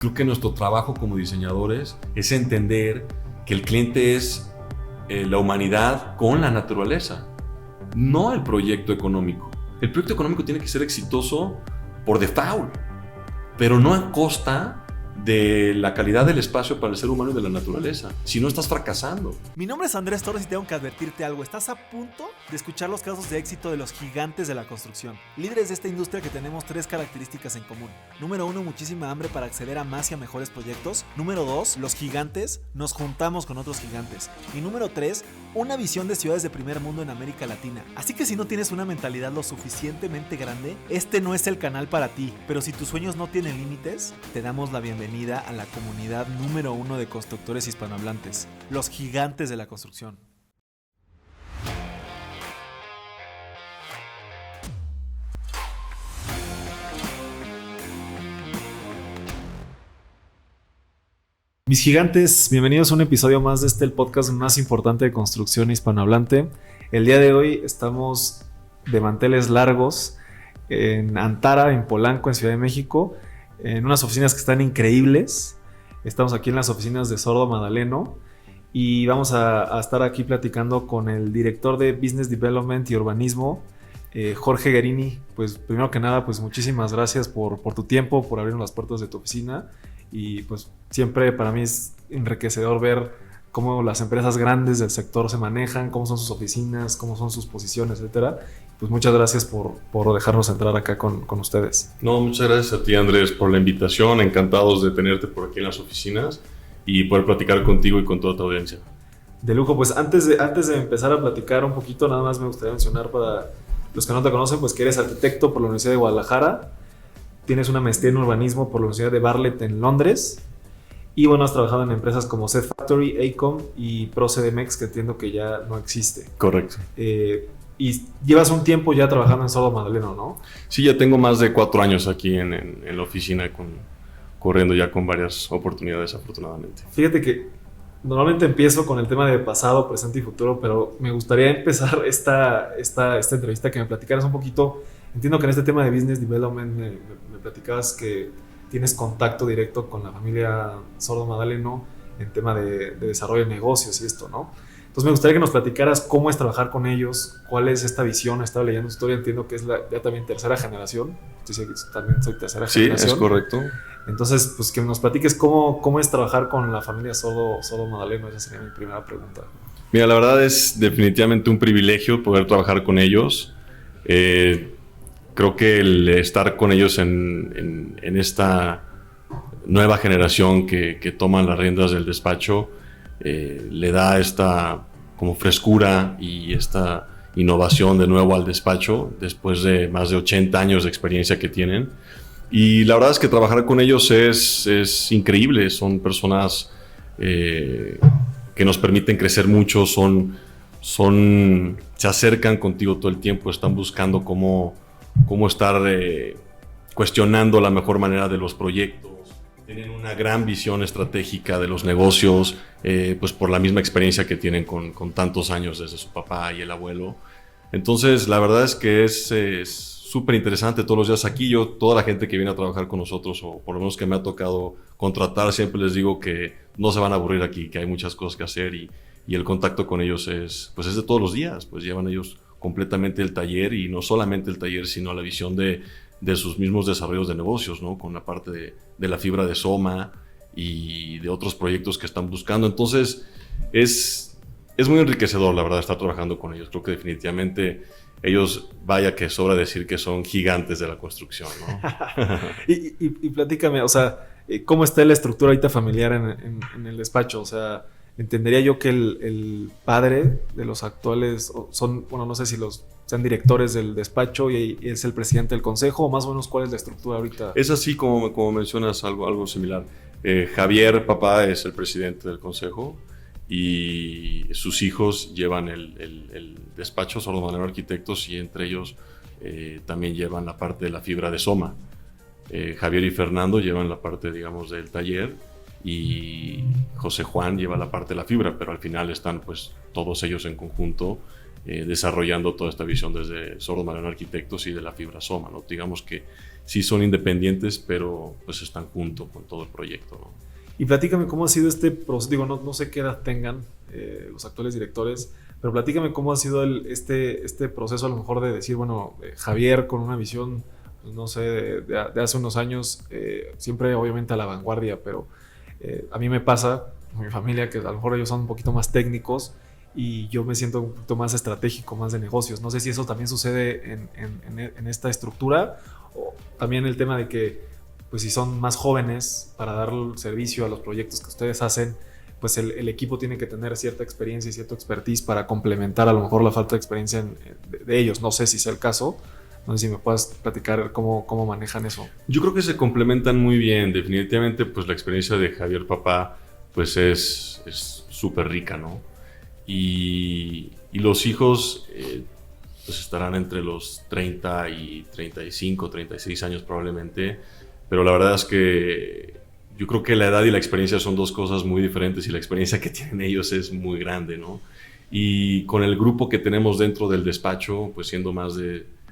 Creo que nuestro trabajo como diseñadores es entender que el cliente es la humanidad con la naturaleza, no el proyecto económico. El proyecto económico tiene que ser exitoso por default, pero no a costa de la calidad del espacio para el ser humano y de la naturaleza. Si no, estás fracasando. Mi nombre es Andrés Torres y tengo que advertirte algo. Estás a punto de escuchar los casos de éxito de los gigantes de la construcción. Líderes de esta industria que tenemos 3 características en común. Número 1, muchísima hambre para acceder a más y a mejores proyectos. Número 2, los gigantes nos juntamos con otros gigantes. Y número 3, una visión de ciudades de primer mundo en América Latina. Así que si no tienes una mentalidad lo suficientemente grande, este no es el canal para ti. Pero si tus sueños no tienen límites, te damos la bienvenida a la comunidad número 1 de constructores hispanohablantes, los gigantes de la construcción. Mis gigantes, bienvenidos a un episodio más de el podcast más importante de construcción hispanohablante. El día de hoy estamos de manteles largos en Antara, en Polanco, en Ciudad de México, en unas oficinas que están increíbles. Estamos aquí en las oficinas de Sordo Madaleno y vamos a estar aquí platicando con el director de Business Development y Urbanismo, Jorge Guerini. Pues primero que nada, pues muchísimas gracias por tu tiempo, por abrirnos las puertas de tu oficina, y pues siempre para mí es enriquecedor ver cómo las empresas grandes del sector se manejan, cómo son sus oficinas, cómo son sus posiciones, etcétera. Pues muchas gracias por dejarnos entrar acá con ustedes. No, muchas gracias a ti, Andrés, por la invitación. Encantados de tenerte por aquí en las oficinas y poder platicar contigo y con toda tu audiencia. De lujo. Pues antes de empezar a platicar un poquito, nada más me gustaría mencionar para los que no te conocen, pues que eres arquitecto por la Universidad de Guadalajara, tienes una maestría en urbanismo por la Universidad de Bartlett en Londres, y bueno, has trabajado en empresas como Set Factory, Acom y ProCDMX, que entiendo que ya no existe. Correcto. Y llevas un tiempo ya trabajando en Sordo Madaleno, ¿no? Sí, ya tengo más de 4 años aquí en la oficina, corriendo ya con varias oportunidades, afortunadamente. Fíjate que normalmente empiezo con el tema de pasado, presente y futuro, pero me gustaría empezar esta entrevista que me platicaras un poquito. Entiendo que en este tema de Business Development me platicabas que tienes contacto directo con la familia Sordo Madaleno en tema de desarrollo de negocios y esto, ¿no? Entonces me gustaría que nos platicaras cómo es trabajar con ellos, cuál es esta visión. Estaba leyendo su historia, entiendo que es ya también tercera generación. Yo también soy tercera generación. Sí, es correcto. Entonces, pues que nos platiques cómo es trabajar con la familia Sordo Madaleno. Esa sería mi primera pregunta. Mira, la verdad es definitivamente un privilegio poder trabajar con ellos. Creo que el estar con ellos en esta nueva generación que toman las riendas del despacho le da esta como frescura y esta innovación de nuevo al despacho después de más de 80 años de experiencia que tienen. Y la verdad es que trabajar con ellos es increíble. Son personas que nos permiten crecer mucho, se acercan contigo todo el tiempo, están buscando cómo estar cuestionando la mejor manera de los proyectos. Tienen una gran visión estratégica de los negocios, pues por la misma experiencia que tienen con tantos años desde su papá y el abuelo. Entonces, la verdad es que es súper interesante todos los días aquí. Toda la gente que viene a trabajar con nosotros, o por lo menos que me ha tocado contratar, siempre les digo que no se van a aburrir aquí, que hay muchas cosas que hacer, y el contacto con ellos es de todos los días. Pues llevan ellos completamente el taller, y no solamente el taller, sino la visión de sus mismos desarrollos de negocios, ¿no? Con la parte de la fibra de Soma y de otros proyectos que están buscando. Entonces, es muy enriquecedor, la verdad, estar trabajando con ellos. Creo que definitivamente ellos, vaya que sobra decir que son gigantes de la construcción, ¿no? y platícame, o sea, ¿cómo está la estructura ahorita familiar en el despacho? O sea, entendería yo que el padre de los actuales son, bueno, no sé si sean directores del despacho y es el presidente del consejo, o más o menos cuál es la estructura ahorita. Es así como mencionas, algo similar. Javier, papá, es el presidente del consejo, y sus hijos llevan el despacho Sordo Madaleno Arquitectos, y entre ellos también llevan la parte de la fibra de Soma. Javier y Fernando llevan la parte, digamos, del taller, y José Juan lleva la parte de la fibra, pero al final están pues todos ellos en conjunto desarrollando toda esta visión desde Sordo Madaleno Arquitectos y de la fibra Soma, ¿no? Digamos que sí son independientes, pero pues están junto con todo el proyecto, ¿no? Y platícame cómo ha sido este proceso. Digo, no sé qué edad tengan los actuales directores, pero platícame cómo ha sido este proceso a lo mejor de decir, bueno, Javier con una visión, pues, no sé, de hace unos años, siempre obviamente a la vanguardia, pero a mí me pasa, con mi familia, que a lo mejor ellos son un poquito más técnicos y yo me siento un poquito más estratégico, más de negocios. No sé si eso también sucede en esta estructura, o también el tema de que pues si son más jóvenes para dar servicio a los proyectos que ustedes hacen, pues el equipo tiene que tener cierta experiencia y cierto expertise para complementar a lo mejor la falta de experiencia de ellos. No sé si sea el caso. No sé si me puedas platicar cómo manejan eso. Yo creo que se complementan muy bien. Definitivamente, pues la experiencia de Javier Papá pues es súper rica, ¿no? Y los hijos pues estarán entre los 30 y 35, 36 años probablemente. Pero la verdad es que yo creo que la edad y la experiencia son dos cosas muy diferentes y la experiencia que tienen ellos es muy grande, ¿no? Y con el grupo que tenemos dentro del despacho, pues siendo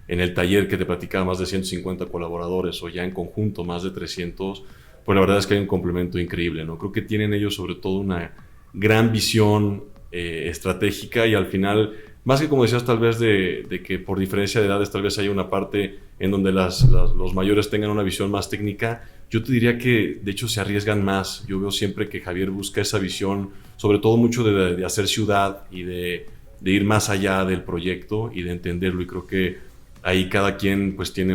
en el taller que te platicaba, más de 150 colaboradores o ya en conjunto más de 300, pues la verdad es que hay un complemento increíble, ¿no? Creo que tienen ellos sobre todo una gran visión estratégica y al final, más que como decías tal vez de que por diferencia de edades tal vez haya una parte en donde los mayores tengan una visión más técnica, yo te diría que de hecho se arriesgan más. Yo veo siempre que Javier busca esa visión, sobre todo mucho de hacer ciudad y de ir más allá del proyecto y de entenderlo, y creo que ahí cada quien pues tiene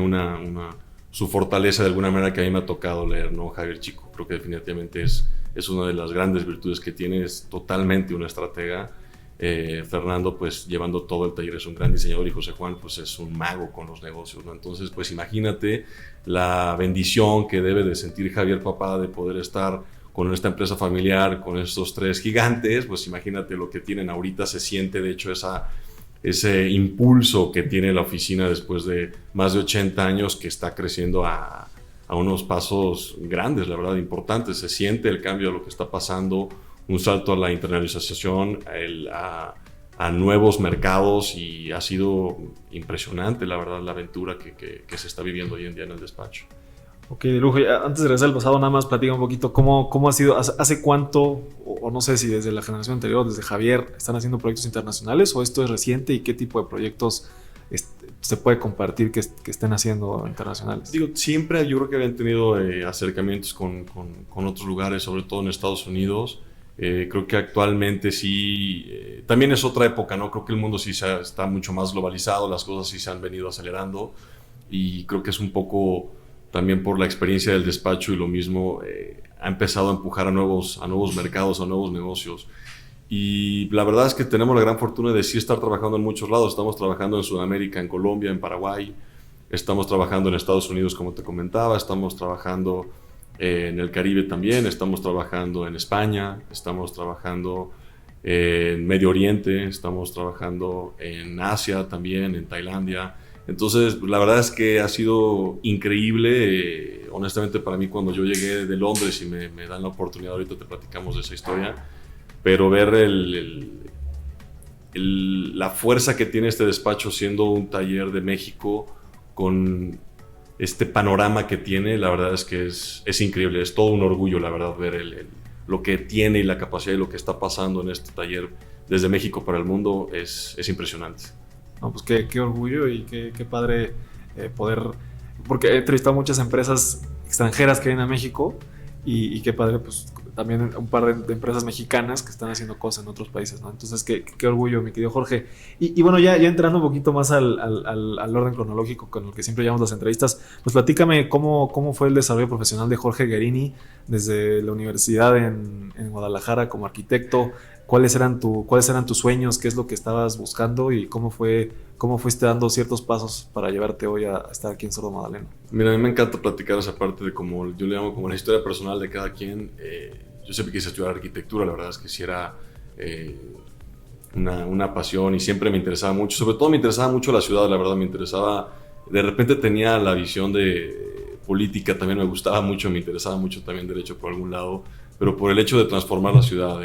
su fortaleza de alguna manera que a mí me ha tocado leer, ¿no? Javier Chico creo que definitivamente es una de las grandes virtudes que tiene, es totalmente una estratega. Fernando pues llevando todo el taller es un gran diseñador y José Juan pues es un mago con los negocios, ¿no? Entonces pues imagínate la bendición que debe de sentir Javier Papá de poder estar con esta empresa familiar, con estos tres gigantes. Pues imagínate lo que tienen ahorita, se siente de hecho ese impulso que tiene la oficina después de más de 80 años, que está creciendo a unos pasos grandes, la verdad, importantes. Se siente el cambio de lo que está pasando, un salto a la internacionalización, a nuevos mercados, y ha sido impresionante, la verdad, la aventura que se está viviendo hoy en día en el despacho. Ok, de lujo. Antes de regresar al pasado, nada más platica un poquito cómo ha sido, hace cuánto, o no sé si desde la generación anterior, desde Javier, están haciendo proyectos internacionales, o esto es reciente, y qué tipo de proyectos se puede compartir que estén haciendo internacionales. Digo, siempre yo creo que habían tenido acercamientos con otros lugares, sobre todo en Estados Unidos. Creo que actualmente sí, también es otra época, ¿no? Creo que el mundo sí está mucho más globalizado, las cosas sí se han venido acelerando, y creo que es un poco también por la experiencia del despacho, y lo mismo ha empezado a empujar a nuevos mercados, a nuevos negocios. Y la verdad es que tenemos la gran fortuna de sí estar trabajando en muchos lados. Estamos trabajando en Sudamérica, en Colombia, en Paraguay, estamos trabajando en Estados Unidos, como te comentaba, estamos trabajando en el Caribe también, estamos trabajando en España, estamos trabajando en Medio Oriente, estamos trabajando en Asia también, en Tailandia. Entonces, la verdad es que ha sido increíble. Honestamente, para mí, cuando yo llegué de Londres y me dan la oportunidad, ahorita te platicamos de esa historia, pero ver la fuerza que tiene este despacho siendo un taller de México, con este panorama que tiene, la verdad es que es increíble. Es todo un orgullo, la verdad, ver lo que tiene y la capacidad y lo que está pasando en este taller desde México para el mundo es impresionante. No, pues qué orgullo, y qué padre poder, porque he entrevistado muchas empresas extranjeras que vienen a México, y qué padre, pues también un par de empresas mexicanas que están haciendo cosas en otros países, ¿no? Entonces, qué orgullo, mi querido Jorge. Y bueno, ya entrando un poquito más al orden cronológico con el que siempre llevamos las entrevistas, pues platícame cómo fue el desarrollo profesional de Jorge Guerini desde la universidad en Guadalajara como arquitecto. ¿Cuáles eran tus sueños? ¿Qué es lo que estabas buscando? ¿Y cómo fuiste dando ciertos pasos para llevarte hoy a estar aquí en Sordo Madaleno? Mira, a mí me encanta platicar esa parte de, como yo le llamo, como la historia personal de cada quien. Yo siempre quise estudiar arquitectura, la verdad es que sí era una pasión, y siempre me interesaba mucho. Sobre todo me interesaba mucho la ciudad, la verdad, me interesaba. De repente tenía la visión de política, también me gustaba mucho, me interesaba mucho también derecho por algún lado, pero por el hecho de transformar la ciudad,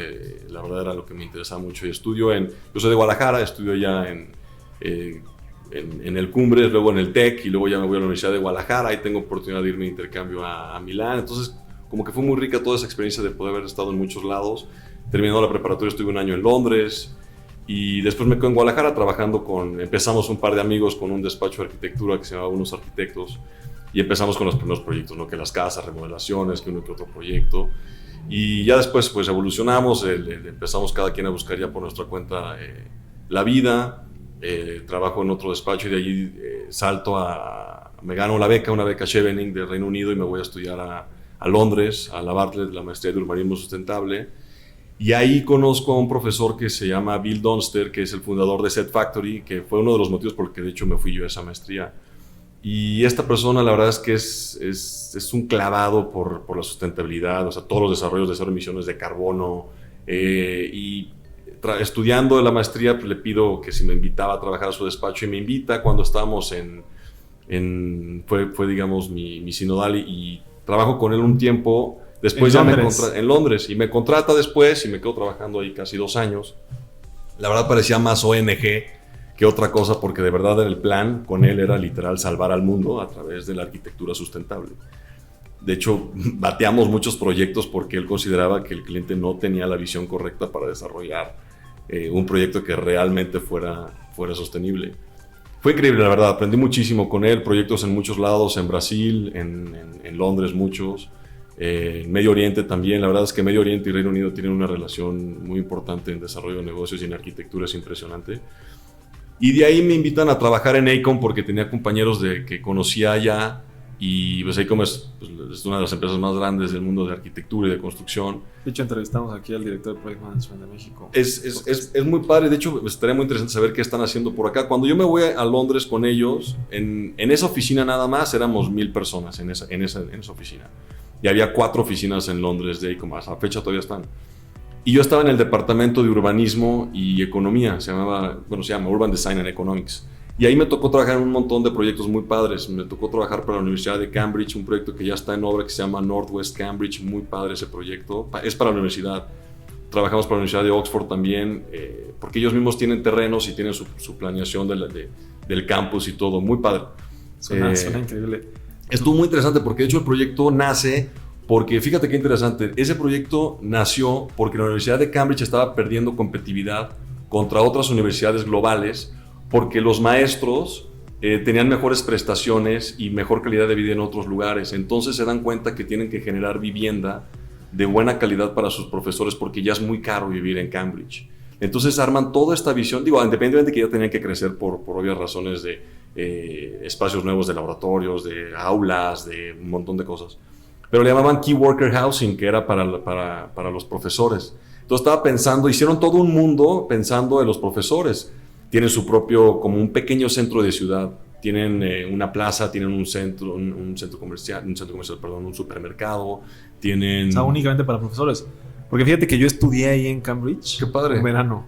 la verdad era lo que me interesaba mucho. Y yo soy de Guadalajara, estudio ya en el Cumbres, luego en el TEC y luego ya me voy a la Universidad de Guadalajara y tengo oportunidad de irme de intercambio a Milán. Entonces, como que fue muy rica toda esa experiencia de poder haber estado en muchos lados. Terminando la preparatoria estuve un año en Londres y después me quedé en Guadalajara trabajando empezamos un par de amigos con un despacho de arquitectura que se llamaba Unos Arquitectos y empezamos con los primeros proyectos, ¿no? Que las casas, remodelaciones, que uno que otro proyecto. Y ya después pues evolucionamos, empezamos cada quien a buscar ya por nuestra cuenta la vida. Trabajo en otro despacho y de allí me gano una beca Chevening del Reino Unido y me voy a estudiar a Londres, a la Bartlett, la maestría de urbanismo sustentable. Y ahí conozco a un profesor que se llama Bill Dunster, que es el fundador de Set Factory, que fue uno de los motivos por el que de hecho me fui yo a esa maestría. Y esta persona la verdad es que es un clavado por la sustentabilidad, o sea, todos los desarrollos de cero emisiones de carbono. Estudiando la maestría, pues, le pido que si me invitaba a trabajar a su despacho y me invita cuando estábamos fue digamos mi sinodal y trabajo con él un tiempo. Después en Londres y me contrata después y me quedo trabajando ahí casi 2 años. La verdad parecía más ONG que otra cosa porque de verdad el plan con él era literal salvar al mundo a través de la arquitectura sustentable. De hecho, bateamos muchos proyectos porque él consideraba que el cliente no tenía la visión correcta para desarrollar un proyecto que realmente fuera sostenible. Fue increíble, la verdad. Aprendí muchísimo con él, proyectos en muchos lados, en Brasil, en Londres muchos, en Medio Oriente también. La verdad es que Medio Oriente y Reino Unido tienen una relación muy importante en desarrollo de negocios y en arquitectura, es impresionante. Y de ahí me invitan a trabajar en AECOM porque tenía compañeros que conocía allá. Y pues AECOM es una de las empresas más grandes del mundo de arquitectura y de construcción. De hecho, entrevistamos aquí al director de Project Management de México. Es muy padre. De hecho, estaría muy interesante saber qué están haciendo por acá. Cuando yo me voy a Londres con ellos, en esa oficina nada más éramos 1,000 personas en esa oficina. Y había 4 oficinas en Londres de AECOM. Hasta la fecha todavía están. Y yo estaba en el departamento de urbanismo y economía. Se llama Urban Design and Economics. Y ahí me tocó trabajar en un montón de proyectos muy padres. Me tocó trabajar para la Universidad de Cambridge, un proyecto que ya está en obra que se llama Northwest Cambridge. Muy padre ese proyecto. Es para la universidad. Trabajamos para la Universidad de Oxford también, porque ellos mismos tienen terrenos y tienen su planeación del campus y todo. Muy padre. Suena increíble. Estuvo muy interesante porque de hecho el proyecto nace porque, fíjate qué interesante, ese proyecto nació porque la Universidad de Cambridge estaba perdiendo competitividad contra otras universidades globales porque los maestros tenían mejores prestaciones y mejor calidad de vida en otros lugares. Entonces se dan cuenta que tienen que generar vivienda de buena calidad para sus profesores porque ya es muy caro vivir en Cambridge. Entonces arman toda esta visión, independientemente de que ya tenían que crecer por obvias razones de espacios nuevos de laboratorios, de aulas, de un montón de cosas. Pero le llamaban Key Worker Housing, que era para los profesores. Entonces hicieron todo un mundo pensando en los profesores. Tienen su propio, como un pequeño centro de ciudad. Tienen una plaza, tienen un centro comercial, un supermercado. Tienen... O sea, únicamente para profesores. Porque fíjate que yo estudié ahí en Cambridge. ¡Qué padre! En verano.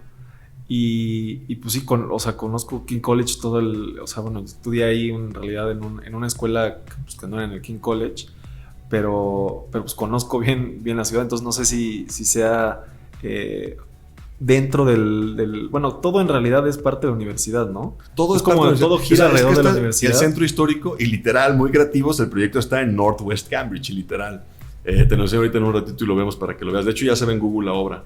Y pues sí, conozco King College estudié ahí en realidad en una escuela que no era en el King College, pero pues conozco bien la ciudad, entonces no sé si sea dentro del bueno, todo en realidad es parte de la universidad, ¿no? Todo es como todo gira alrededor de la universidad. El centro histórico y literal, muy creativos, el proyecto está en Northwest Cambridge, literal. Te lo enseño ahorita en un ratito y lo vemos para que lo veas. De hecho ya se ve en Google la obra.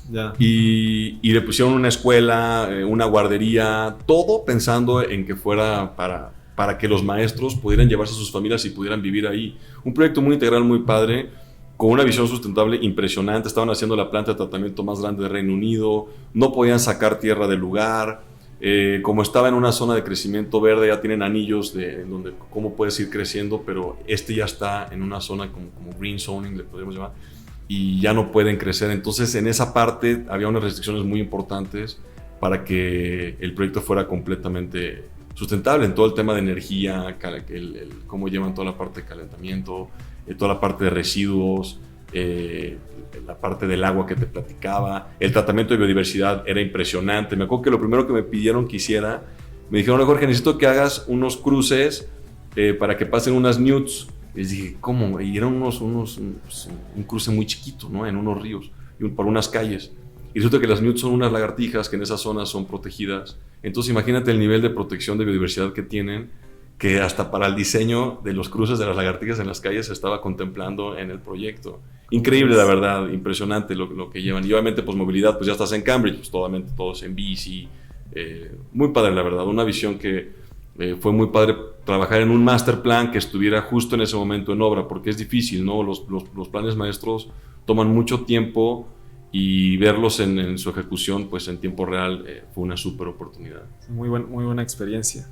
Ya. Y le pusieron una escuela, una guardería, todo pensando en que fuera para que los maestros pudieran llevarse a sus familias y pudieran vivir ahí. Un proyecto muy integral, muy padre, con una visión sustentable impresionante. Estaban haciendo la planta de tratamiento más grande de Reino Unido, no podían sacar tierra del lugar. Como estaba en una zona de crecimiento verde, ya tienen anillos en donde cómo puedes ir creciendo, pero ya está en una zona como green zoning, le podríamos llamar, y ya no pueden crecer. Entonces en esa parte había unas restricciones muy importantes para que el proyecto fuera completamente sustentable en todo el tema de energía, cómo llevan toda la parte de calentamiento, toda la parte de residuos, la parte del agua que te platicaba, el tratamiento de biodiversidad era impresionante. Me acuerdo que lo primero que me pidieron que hiciera, me dijeron: Jorge, necesito que hagas unos cruces para que pasen unas newts. Les dije, ¿cómo? Y eran un cruce muy chiquito, ¿no? En unos ríos, por unas calles. y resulta que las newts son unas lagartijas que en esas zonas son protegidas. Entonces imagínate el nivel de protección de biodiversidad que tienen, que hasta para el diseño de los cruces de las lagartijas en las calles se estaba contemplando en el proyecto. Increíble, la verdad, impresionante lo que llevan. Y obviamente, pues movilidad, pues ya estás en Cambridge, pues todos en bici. Muy padre, la verdad, una visión que fue muy padre trabajar en un master plan que estuviera justo en ese momento en obra, porque es difícil, ¿no? Los planes maestros toman mucho tiempo y verlos en su ejecución, pues en tiempo real, fue una súper oportunidad. Muy buena experiencia.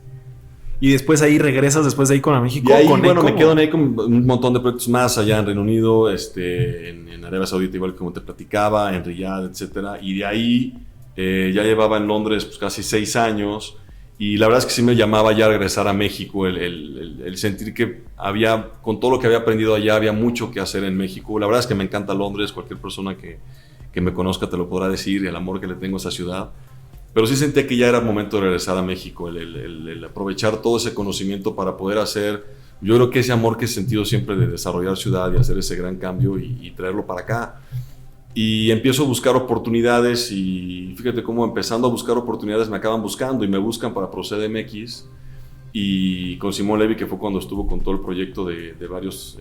Y después ahí regresas, después de ahí con México. Y ahí, bueno, me quedo ahí con un montón de proyectos más allá en Reino Unido, en Arabia Saudita, igual como te platicaba, en Riyadh, etcétera. Y de ahí ya llevaba en Londres pues, casi 6 años. Y la verdad es que sí me llamaba ya regresar a México, el sentir que había, con todo lo que había aprendido allá, había mucho que hacer en México. La verdad es que me encanta Londres, cualquier persona que me conozca te lo podrá decir, y el amor que le tengo a esa ciudad. Pero sí sentí que ya era momento de regresar a México, el aprovechar todo ese conocimiento para poder hacer, yo creo que ese amor que he sentido siempre de desarrollar ciudad y hacer ese gran cambio y traerlo para acá. Y empiezo a buscar oportunidades y fíjate cómo empezando a buscar oportunidades me acaban buscando y me buscan para ProCDMX y con Simón Levy, que fue cuando estuvo con todo el proyecto de varios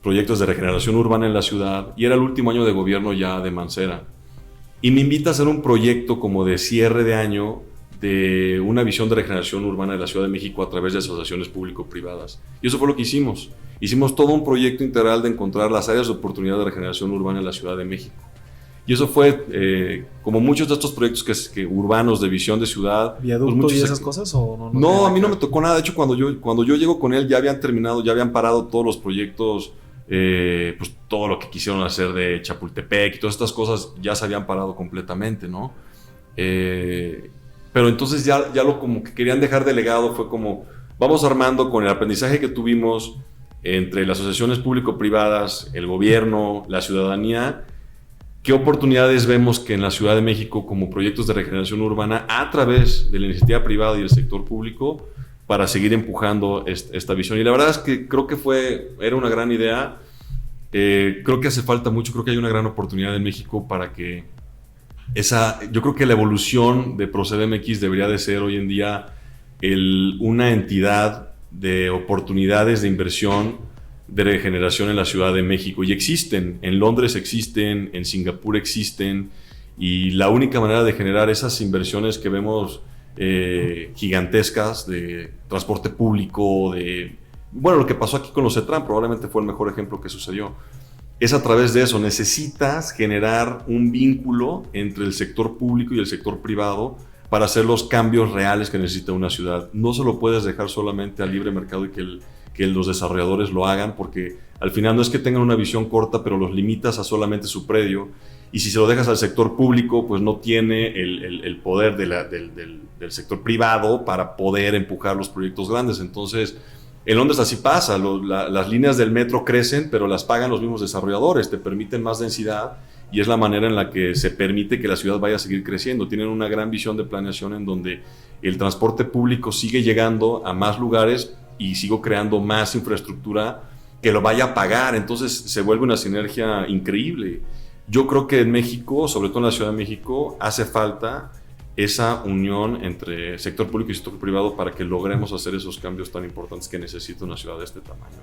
proyectos de regeneración urbana en la ciudad, y era el último año de gobierno ya de Mancera. Y me invita a hacer un proyecto como de cierre de año de una visión de regeneración urbana de la Ciudad de México a través de asociaciones público-privadas. Y eso fue lo que hicimos. Hicimos todo un proyecto integral de encontrar las áreas de oportunidad de regeneración urbana en la Ciudad de México. Y eso fue, como muchos de estos proyectos que urbanos de visión de ciudad. ¿Viaducto pues y esas cosas? ¿O no? No, a mí no me tocó nada. De hecho, cuando yo llego con él ya habían terminado, ya habían parado todos los proyectos. Pues todo lo que quisieron hacer de Chapultepec y todas estas cosas ya se habían parado completamente, ¿no? Pero entonces ya lo como que querían dejar delegado, fue como vamos armando con el aprendizaje que tuvimos entre las asociaciones público-privadas, el gobierno, la ciudadanía, qué oportunidades vemos que en la Ciudad de México como proyectos de regeneración urbana a través de la iniciativa privada y el sector público para seguir empujando esta visión. Y la verdad es que creo que era una gran idea. Creo que hace falta mucho, creo que hay una gran oportunidad en México para que yo creo que la evolución de ProCDMX debería de ser hoy en día una entidad de oportunidades de inversión de regeneración en la Ciudad de México. Y existen, en Londres existen, en Singapur existen, y la única manera de generar esas inversiones que vemos gigantescas de transporte público, bueno, lo que pasó aquí con los CETRAN probablemente fue el mejor ejemplo que sucedió. Es a través de eso, necesitas generar un vínculo entre el sector público y el sector privado para hacer los cambios reales que necesita una ciudad. No se lo puedes dejar solamente al libre mercado y que los desarrolladores lo hagan, porque al final no es que tengan una visión corta, pero los limitas a solamente su predio. Y si se lo dejas al sector público, pues no tiene el poder del sector privado para poder empujar los proyectos grandes. Entonces, en Londres así pasa, las líneas del metro crecen, pero las pagan los mismos desarrolladores, te permiten más densidad y es la manera en la que se permite que la ciudad vaya a seguir creciendo. Tienen una gran visión de planeación en donde el transporte público sigue llegando a más lugares y sigo creando más infraestructura que lo vaya a pagar, entonces se vuelve una sinergia increíble. Yo creo que en México, sobre todo en la Ciudad de México, hace falta esa unión entre sector público y sector privado para que logremos hacer esos cambios tan importantes que necesita una ciudad de este tamaño.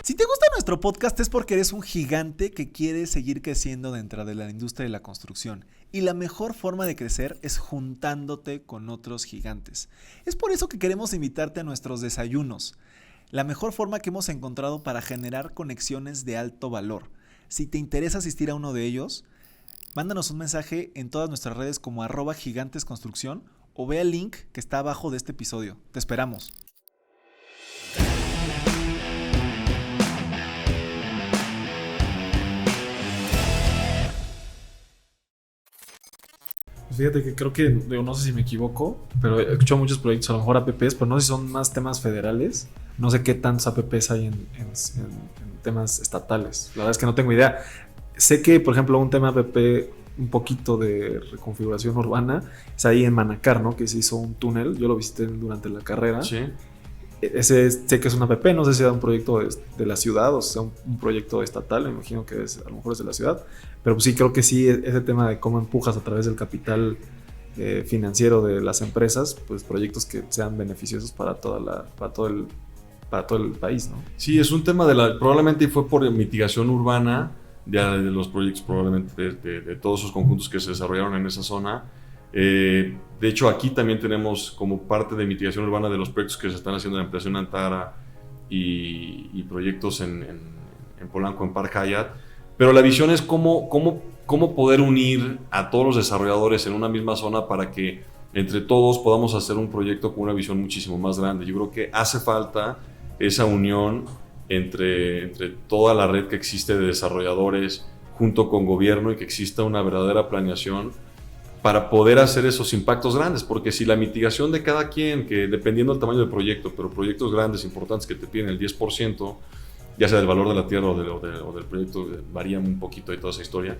Si te gusta nuestro podcast es porque eres un gigante que quiere seguir creciendo dentro de la industria de la construcción. Y la mejor forma de crecer es juntándote con otros gigantes. Es por eso que queremos invitarte a nuestros desayunos. La mejor forma que hemos encontrado para generar conexiones de alto valor. Si te interesa asistir a uno de ellos, mándanos un mensaje en todas nuestras redes como @gigantesconstrucción o ve el link que está abajo de este episodio. Te esperamos. Fíjate que creo que, no sé si me equivoco, pero he escuchado muchos proyectos, a lo mejor APPs, pero no sé si son más temas federales. No sé qué tantos APPs hay en temas estatales. La verdad es que no tengo idea. Sé que, por ejemplo, un tema APP, un poquito de reconfiguración urbana, es ahí en Manacar, ¿no? Que se hizo un túnel. Yo lo visité durante la carrera. Sí. Ese sé que es una APP, no sé si era un proyecto de la ciudad o sea un proyecto estatal, me imagino que a lo mejor es de la ciudad, pero pues sí creo que sí, ese tema de cómo empujas a través del capital financiero de las empresas, pues proyectos que sean beneficiosos para todo el país, ¿no? Sí, es un tema probablemente fue por mitigación urbana de los proyectos, probablemente de todos esos conjuntos que se desarrollaron en esa zona. De hecho, aquí también tenemos como parte de mitigación urbana de los proyectos que se están haciendo en Ampliación Antara y proyectos en Polanco, en Park Hyatt. Pero la visión es cómo poder unir a todos los desarrolladores en una misma zona para que entre todos podamos hacer un proyecto con una visión muchísimo más grande. Yo creo que hace falta esa unión entre toda la red que existe de desarrolladores junto con gobierno y que exista una verdadera planeación para poder hacer esos impactos grandes, porque si la mitigación de cada quien, que dependiendo del tamaño del proyecto, pero proyectos grandes, importantes que te piden el 10%, ya sea del valor de la tierra o del proyecto, varía un poquito de toda esa historia,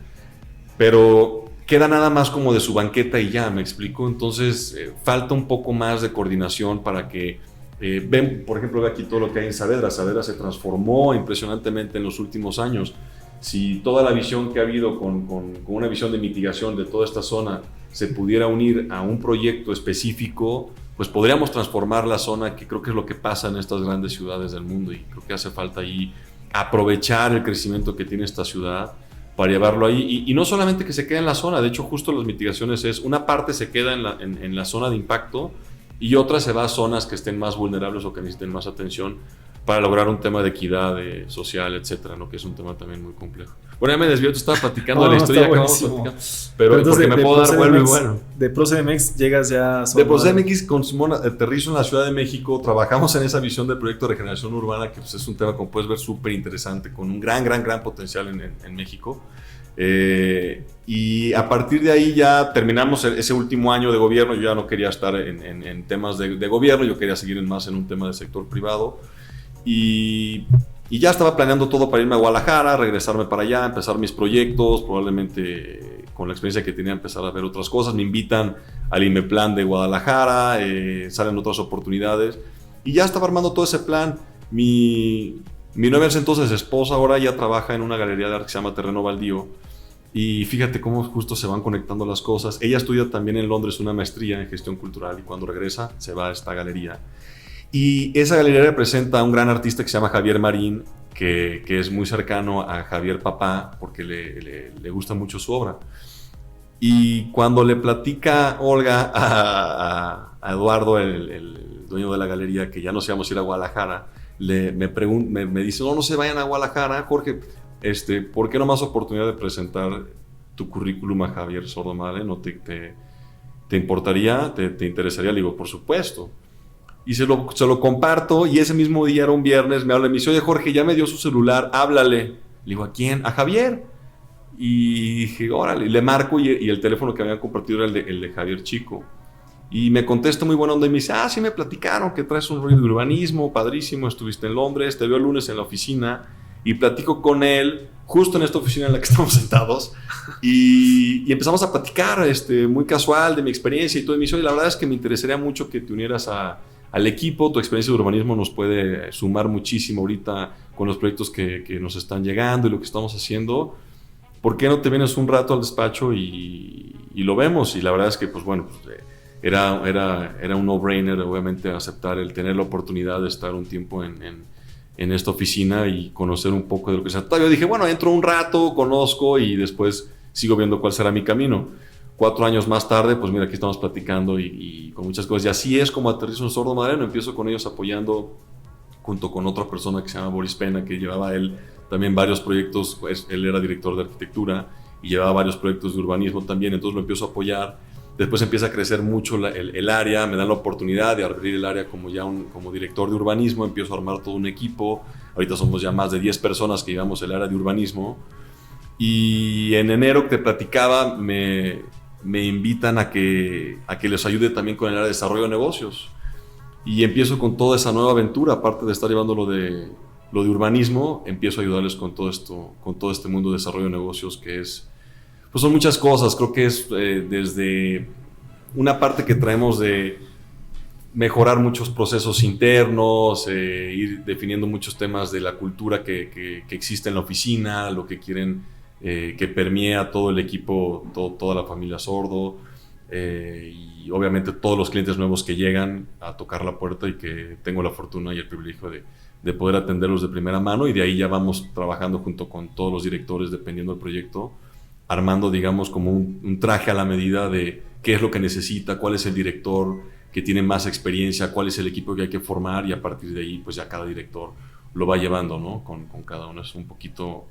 pero queda nada más como de su banqueta y ya, ¿me explico? Entonces falta un poco más de coordinación para que, ven, por ejemplo, ve aquí todo lo que hay en Saavedra. Saavedra se transformó impresionantemente en los últimos años. Si toda la visión que ha habido con una visión de mitigación de toda esta zona se pudiera unir a un proyecto específico, pues podríamos transformar la zona, que creo que es lo que pasa en estas grandes ciudades del mundo, y creo que hace falta ahí aprovechar el crecimiento que tiene esta ciudad para llevarlo ahí, y no solamente que se quede en la zona. De hecho, justo las mitigaciones es, una parte se queda en la zona de impacto y otra se va a zonas que estén más vulnerables o que necesiten más atención para lograr un tema de equidad social, etcétera, ¿no? Que es un tema también muy complejo. Bueno, ya me desvío, te estaba platicando de la historia que acabamos de platicar, pero porque me puedo dar vuelo y bueno. De ProCDMX llegas ya... De ProCDMX con Simón aterrizo en la Ciudad de México, trabajamos en esa visión del proyecto de regeneración urbana, que pues, es un tema, como puedes ver, súper interesante, con un gran potencial en México. Y a partir de ahí ya terminamos ese último año de gobierno. Yo ya no quería estar en temas de gobierno, yo quería seguir más en un tema de sector privado. Y ya estaba planeando todo para irme a Guadalajara, regresarme para allá, empezar mis proyectos, probablemente con la experiencia que tenía empezar a ver otras cosas. Me invitan al IMEPLAN de Guadalajara, salen otras oportunidades y ya estaba armando todo ese plan. Mi novia entonces esposa ahora ya trabaja en una galería de arte que se llama Terreno Baldío, y fíjate cómo justo se van conectando las cosas. Ella estudia también en Londres una maestría en gestión cultural y cuando regresa se va a esta galería. Y esa galería representa a un gran artista que se llama Javier Marín, que es muy cercano a Javier Papá porque le gusta mucho su obra. Y cuando le platica Olga a Eduardo, el dueño de la galería, que ya nos íbamos a ir a Guadalajara, me dice, no se vayan a Guadalajara, Jorge, ¿por qué no más oportunidad de presentar tu currículum a Javier Sordo-Madre? ¿No te importaría? ¿Te interesaría? Le digo, por supuesto. Y se lo comparto, y ese mismo día, era un viernes, me habla y me dice, oye Jorge, ya me dio su celular, háblale. Le digo, ¿a quién? A Javier. Y dije, órale, le marco, y el teléfono que habían compartido era el de Javier Chico. Y me contesta muy buena onda y me dice, sí me platicaron que traes un rollo de urbanismo, padrísimo, estuviste en Londres, te veo el lunes en la oficina. Y platico con él, justo en esta oficina en la que estamos sentados, y empezamos a platicar muy casual de mi experiencia y todo. Y me dice, oye, la verdad es que me interesaría mucho que te unieras al equipo. Tu experiencia de urbanismo nos puede sumar muchísimo ahorita con los proyectos que nos están llegando y lo que estamos haciendo. ¿Por qué no te vienes un rato al despacho y lo vemos? Y la verdad es que, pues bueno, era un no-brainer, obviamente, aceptar el tener la oportunidad de estar un tiempo en esta oficina y conocer un poco de lo que se trata. Yo dije, bueno, entro un rato, conozco y después sigo viendo cuál será mi camino. 4 años más tarde, pues mira, aquí estamos platicando y con muchas cosas. Y así es como aterrizo en Sordo-Madreno. Empiezo con ellos apoyando junto con otra persona que se llama Boris Pena, que llevaba él también varios proyectos. Pues, él era director de arquitectura y llevaba varios proyectos de urbanismo también. Entonces lo empiezo a apoyar. Después empieza a crecer mucho el área. Me dan la oportunidad de abrir el área como director de urbanismo. Empiezo a armar todo un equipo. Ahorita somos ya más de 10 personas que llevamos el área de urbanismo. Y en enero, que te platicaba, me invitan a que les ayude también con el área de desarrollo de negocios. Y empiezo con toda esa nueva aventura. Aparte de estar llevando lo de urbanismo, empiezo a ayudarles con todo esto, con todo este mundo de desarrollo de negocios, que es, pues son muchas cosas. Creo que es desde una parte que traemos de mejorar muchos procesos internos, ir definiendo muchos temas de la cultura que existe en la oficina, lo que quieren que permee a todo el equipo, toda la familia Sordo, y obviamente todos los clientes nuevos que llegan a tocar la puerta y que tengo la fortuna y el privilegio de poder atenderlos de primera mano, y de ahí ya vamos trabajando junto con todos los directores dependiendo del proyecto, armando, digamos, como un traje a la medida de qué es lo que necesita, cuál es el director que tiene más experiencia, cuál es el equipo que hay que formar, y a partir de ahí pues ya cada director lo va llevando, ¿no? Con cada uno. Es un poquito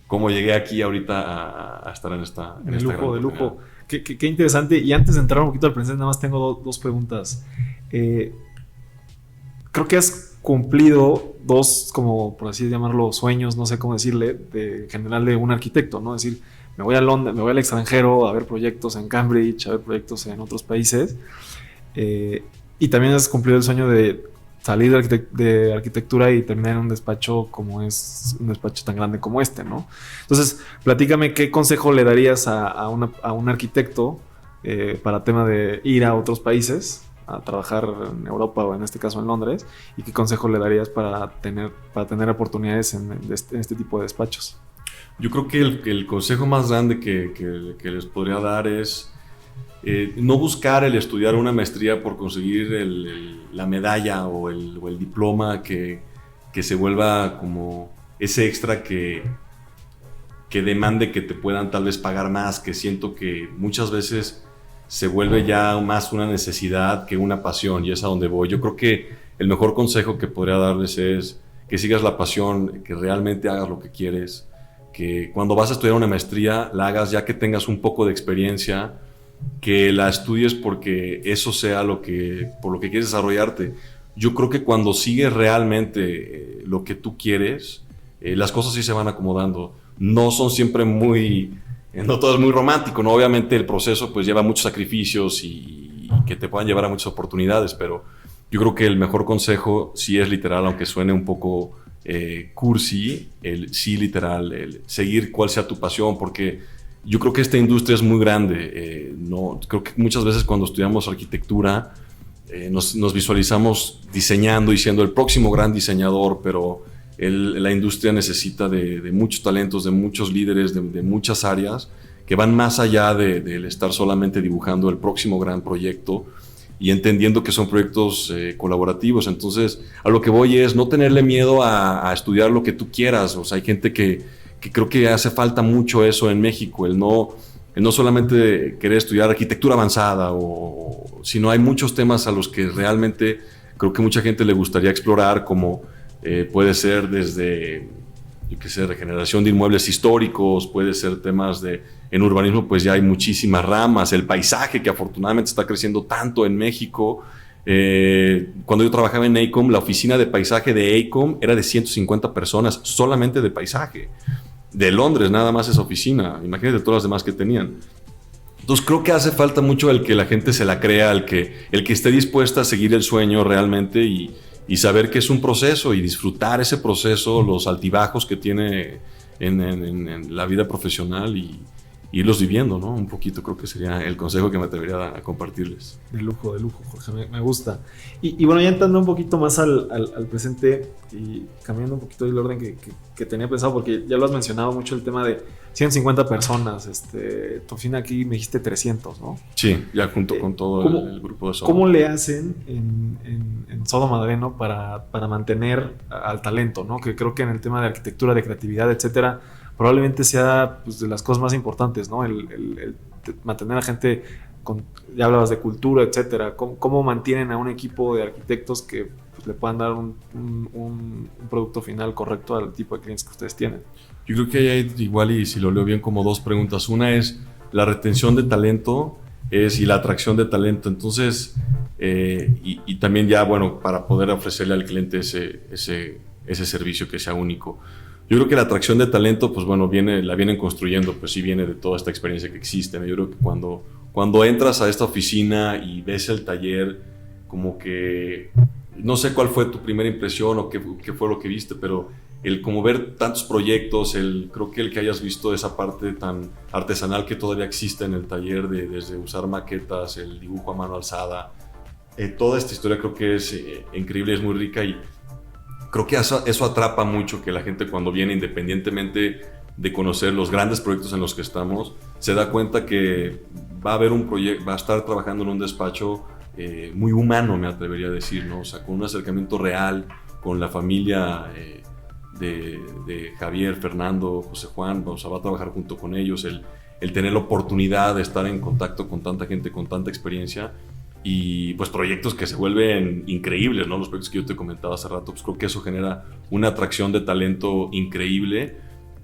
cómo llegué aquí ahorita a estar en esta de lujo. Qué interesante. Y antes de entrar un poquito al presente, nada más tengo dos preguntas. Creo que has cumplido dos, como por así llamarlo, sueños, no sé cómo decirle, en general de un arquitecto, ¿no? Es decir, me voy a Londres, me voy al extranjero a ver proyectos en Cambridge, a ver proyectos en otros países. Y también has cumplido el sueño de salir de arquitectura y terminar en un despacho como es un despacho tan grande como este, ¿no? Entonces, platícame qué consejo le darías a un arquitecto para tema de ir a otros países a trabajar en Europa o en este caso en Londres, y qué consejo le darías para tener oportunidades en este tipo de despachos. Yo creo que el consejo más grande que les podría dar es no buscar el estudiar una maestría por conseguir la medalla o el diploma que se vuelva como ese extra que demande que te puedan tal vez pagar más, que siento que muchas veces se vuelve ya más una necesidad que una pasión, y es a donde voy. Yo creo que el mejor consejo que podría darles es que sigas la pasión, que realmente hagas lo que quieres, que cuando vas a estudiar una maestría la hagas ya que tengas un poco de experiencia, que la estudies porque eso sea por lo que quieres desarrollarte. Yo creo que cuando sigues realmente lo que tú quieres, las cosas sí se van acomodando. No son siempre no todo es muy romántico, ¿no? Obviamente el proceso pues lleva muchos sacrificios y que te puedan llevar a muchas oportunidades, pero yo creo que el mejor consejo sí es literal, aunque suene un poco cursi, sí literal, el seguir cuál sea tu pasión, porque yo creo que esta industria es muy grande. Creo que muchas veces cuando estudiamos arquitectura nos visualizamos diseñando y siendo el próximo gran diseñador, pero la industria necesita de muchos talentos, de muchos líderes, de muchas áreas que van más allá del estar solamente dibujando el próximo gran proyecto y entendiendo que son proyectos colaborativos. Entonces, a lo que voy es no tenerle miedo a estudiar lo que tú quieras. O sea, hay gente que creo que hace falta mucho eso en México, el no solamente querer estudiar arquitectura avanzada, sino hay muchos temas a los que realmente creo que mucha gente le gustaría explorar, como puede ser desde, regeneración de inmuebles históricos, puede ser temas en urbanismo, pues ya hay muchísimas ramas, el paisaje que afortunadamente está creciendo tanto en México. Cuando yo trabajaba en AECOM, la oficina de paisaje de AECOM era de 150 personas solamente de paisaje. De Londres nada más esa oficina, imagínate todas las demás que tenían. Entonces creo que hace falta mucho el que la gente se la crea, el que esté dispuesta a seguir el sueño realmente y saber que es un proceso y disfrutar ese proceso, los altibajos que tiene en la vida profesional y irlos viviendo, ¿no? Un poquito creo que sería el consejo que me atrevería a compartirles. De lujo, Jorge, me gusta. Y bueno, ya entrando un poquito más al presente y cambiando un poquito el orden que tenía pensado, porque ya lo has mencionado mucho, el tema de 150 personas, tu oficina aquí me dijiste 300, ¿no? Sí, ya junto con todo el grupo de Sodo. ¿Cómo le hacen en Sodo Madreno para mantener al talento, ¿no? Que creo que en el tema de arquitectura, de creatividad, etcétera, probablemente sea pues, de las cosas más importantes, ¿no? El mantener a gente ya hablabas de cultura, etcétera. ¿Cómo mantienen a un equipo de arquitectos que pues, le puedan dar un producto final correcto al tipo de clientes que ustedes tienen? Yo creo que hay igual, y si lo leo bien, como dos preguntas. Una es la retención de talento y la atracción de talento. Entonces, y también ya, bueno, para poder ofrecerle al cliente ese servicio que sea único. Yo creo que la atracción de talento, pues bueno, la vienen construyendo, pues sí viene de toda esta experiencia que existe, ¿no? Yo creo que cuando entras a esta oficina y ves el taller, como que, no sé cuál fue tu primera impresión o qué fue lo que viste, pero como ver tantos proyectos, creo que el que hayas visto esa parte tan artesanal que todavía existe en el taller, desde usar maquetas, el dibujo a mano alzada, toda esta historia creo que es increíble, es muy rica y creo que eso atrapa mucho, que la gente cuando viene, independientemente de conocer los grandes proyectos en los que estamos, se da cuenta que va a haber un proyecto, va a estar trabajando en un despacho muy humano, me atrevería a decir, ¿no? O sea, con un acercamiento real con la familia de Javier, Fernando, José Juan, o sea, va a trabajar junto con ellos, el tener la oportunidad de estar en contacto con tanta gente, con tanta experiencia y pues proyectos que se vuelven increíbles, ¿no? Los proyectos que yo te comentaba hace rato, pues creo que eso genera una atracción de talento increíble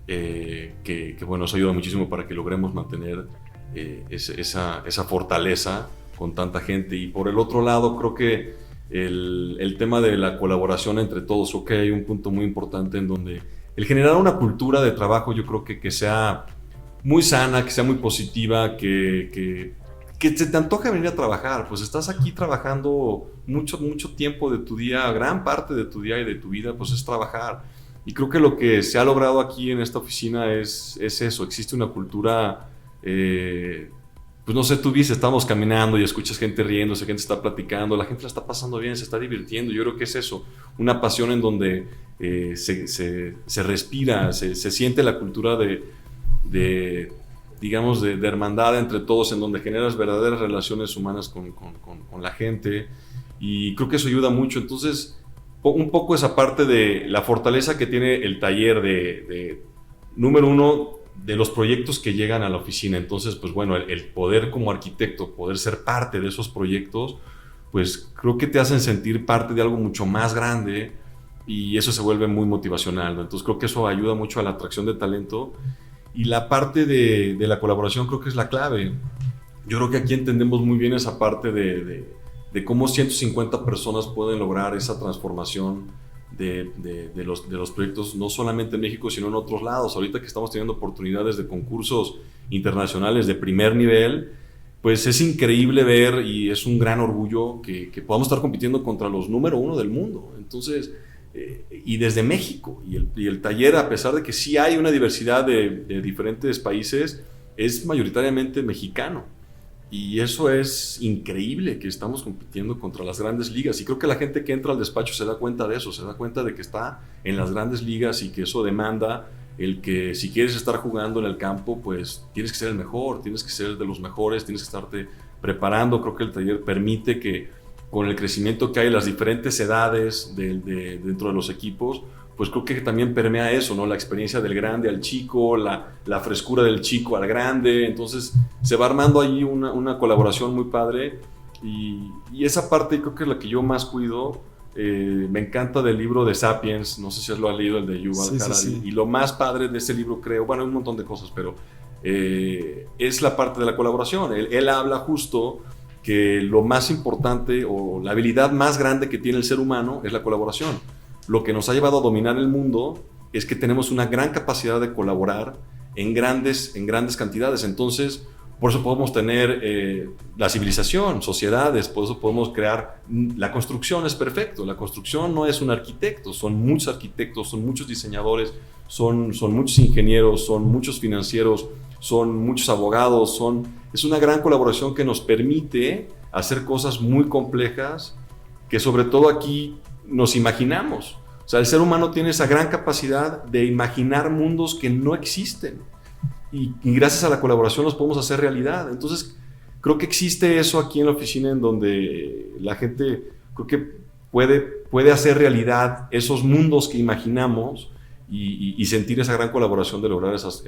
que bueno, eso ayuda muchísimo para que logremos mantener esa fortaleza con tanta gente. Y por el otro lado, creo que el tema de la colaboración entre todos, creo que hay un punto muy importante en donde el generar una cultura de trabajo, yo creo que sea muy sana, que sea muy positiva, que se te antoja venir a trabajar, pues estás aquí trabajando mucho tiempo de tu día, gran parte de tu día y de tu vida, pues es trabajar. Y creo que lo que se ha logrado aquí en esta oficina es eso, existe una cultura, pues no sé, tú dices, estamos caminando y escuchas gente riéndose, gente está platicando, la gente la está pasando bien, se está divirtiendo, yo creo que es eso, una pasión en donde se respira, se siente la cultura digamos, de hermandad entre todos, en donde generas verdaderas relaciones humanas con la gente, y creo que eso ayuda mucho. Entonces, un poco esa parte de la fortaleza que tiene el taller número uno, de los proyectos que llegan a la oficina. Entonces, pues bueno, el poder como arquitecto, poder ser parte de esos proyectos, pues creo que te hacen sentir parte de algo mucho más grande, y eso se vuelve muy motivacional, ¿no? Entonces creo que eso ayuda mucho a la atracción de talento. Y la parte de la colaboración creo que es la clave. Yo creo que aquí entendemos muy bien esa parte de cómo 150 personas pueden lograr esa transformación de los proyectos, no solamente en México, sino en otros lados. Ahorita que estamos teniendo oportunidades de concursos internacionales de primer nivel, pues es increíble ver, y es un gran orgullo que podamos estar compitiendo contra los número uno del mundo. Entonces, y desde México, y el taller, a pesar de que sí hay una diversidad de diferentes países, es mayoritariamente mexicano, y eso es increíble, que estamos compitiendo contra las grandes ligas. Y creo que la gente que entra al despacho se da cuenta de eso, se da cuenta de que está en las grandes ligas, y que eso demanda el que si quieres estar jugando en el campo, pues tienes que ser el mejor, tienes que ser de los mejores, tienes que estarte preparando. Creo que el taller permite que, con el crecimiento que hay en las diferentes edades dentro de los equipos, pues creo que también permea eso, ¿no? La experiencia del grande al chico, la frescura del chico al grande. Entonces se va armando ahí una colaboración muy padre, y esa parte creo que es la que yo más cuido. Me encanta del libro de Sapiens, no sé si lo has leído, el de Yuval Harari, sí. Y lo más padre de ese libro, creo, bueno, hay un montón de cosas, pero es la parte de la colaboración. Él habla justo que lo más importante, o la habilidad más grande que tiene el ser humano, es la colaboración. Lo que nos ha llevado a dominar el mundo es que tenemos una gran capacidad de colaborar en grandes cantidades. Entonces, por eso podemos tener la civilización, sociedades, por eso podemos crear. La construcción es perfecto. La construcción no es un arquitecto, son muchos arquitectos, son muchos diseñadores, son muchos ingenieros, son muchos financieros, son muchos abogados, es una gran colaboración que nos permite hacer cosas muy complejas, que sobre todo aquí nos imaginamos. O sea, el ser humano tiene esa gran capacidad de imaginar mundos que no existen, y gracias a la colaboración los podemos hacer realidad. Entonces creo que existe eso aquí en la oficina, en donde la gente creo que puede hacer realidad esos mundos que imaginamos, y sentir esa gran colaboración de lograr esas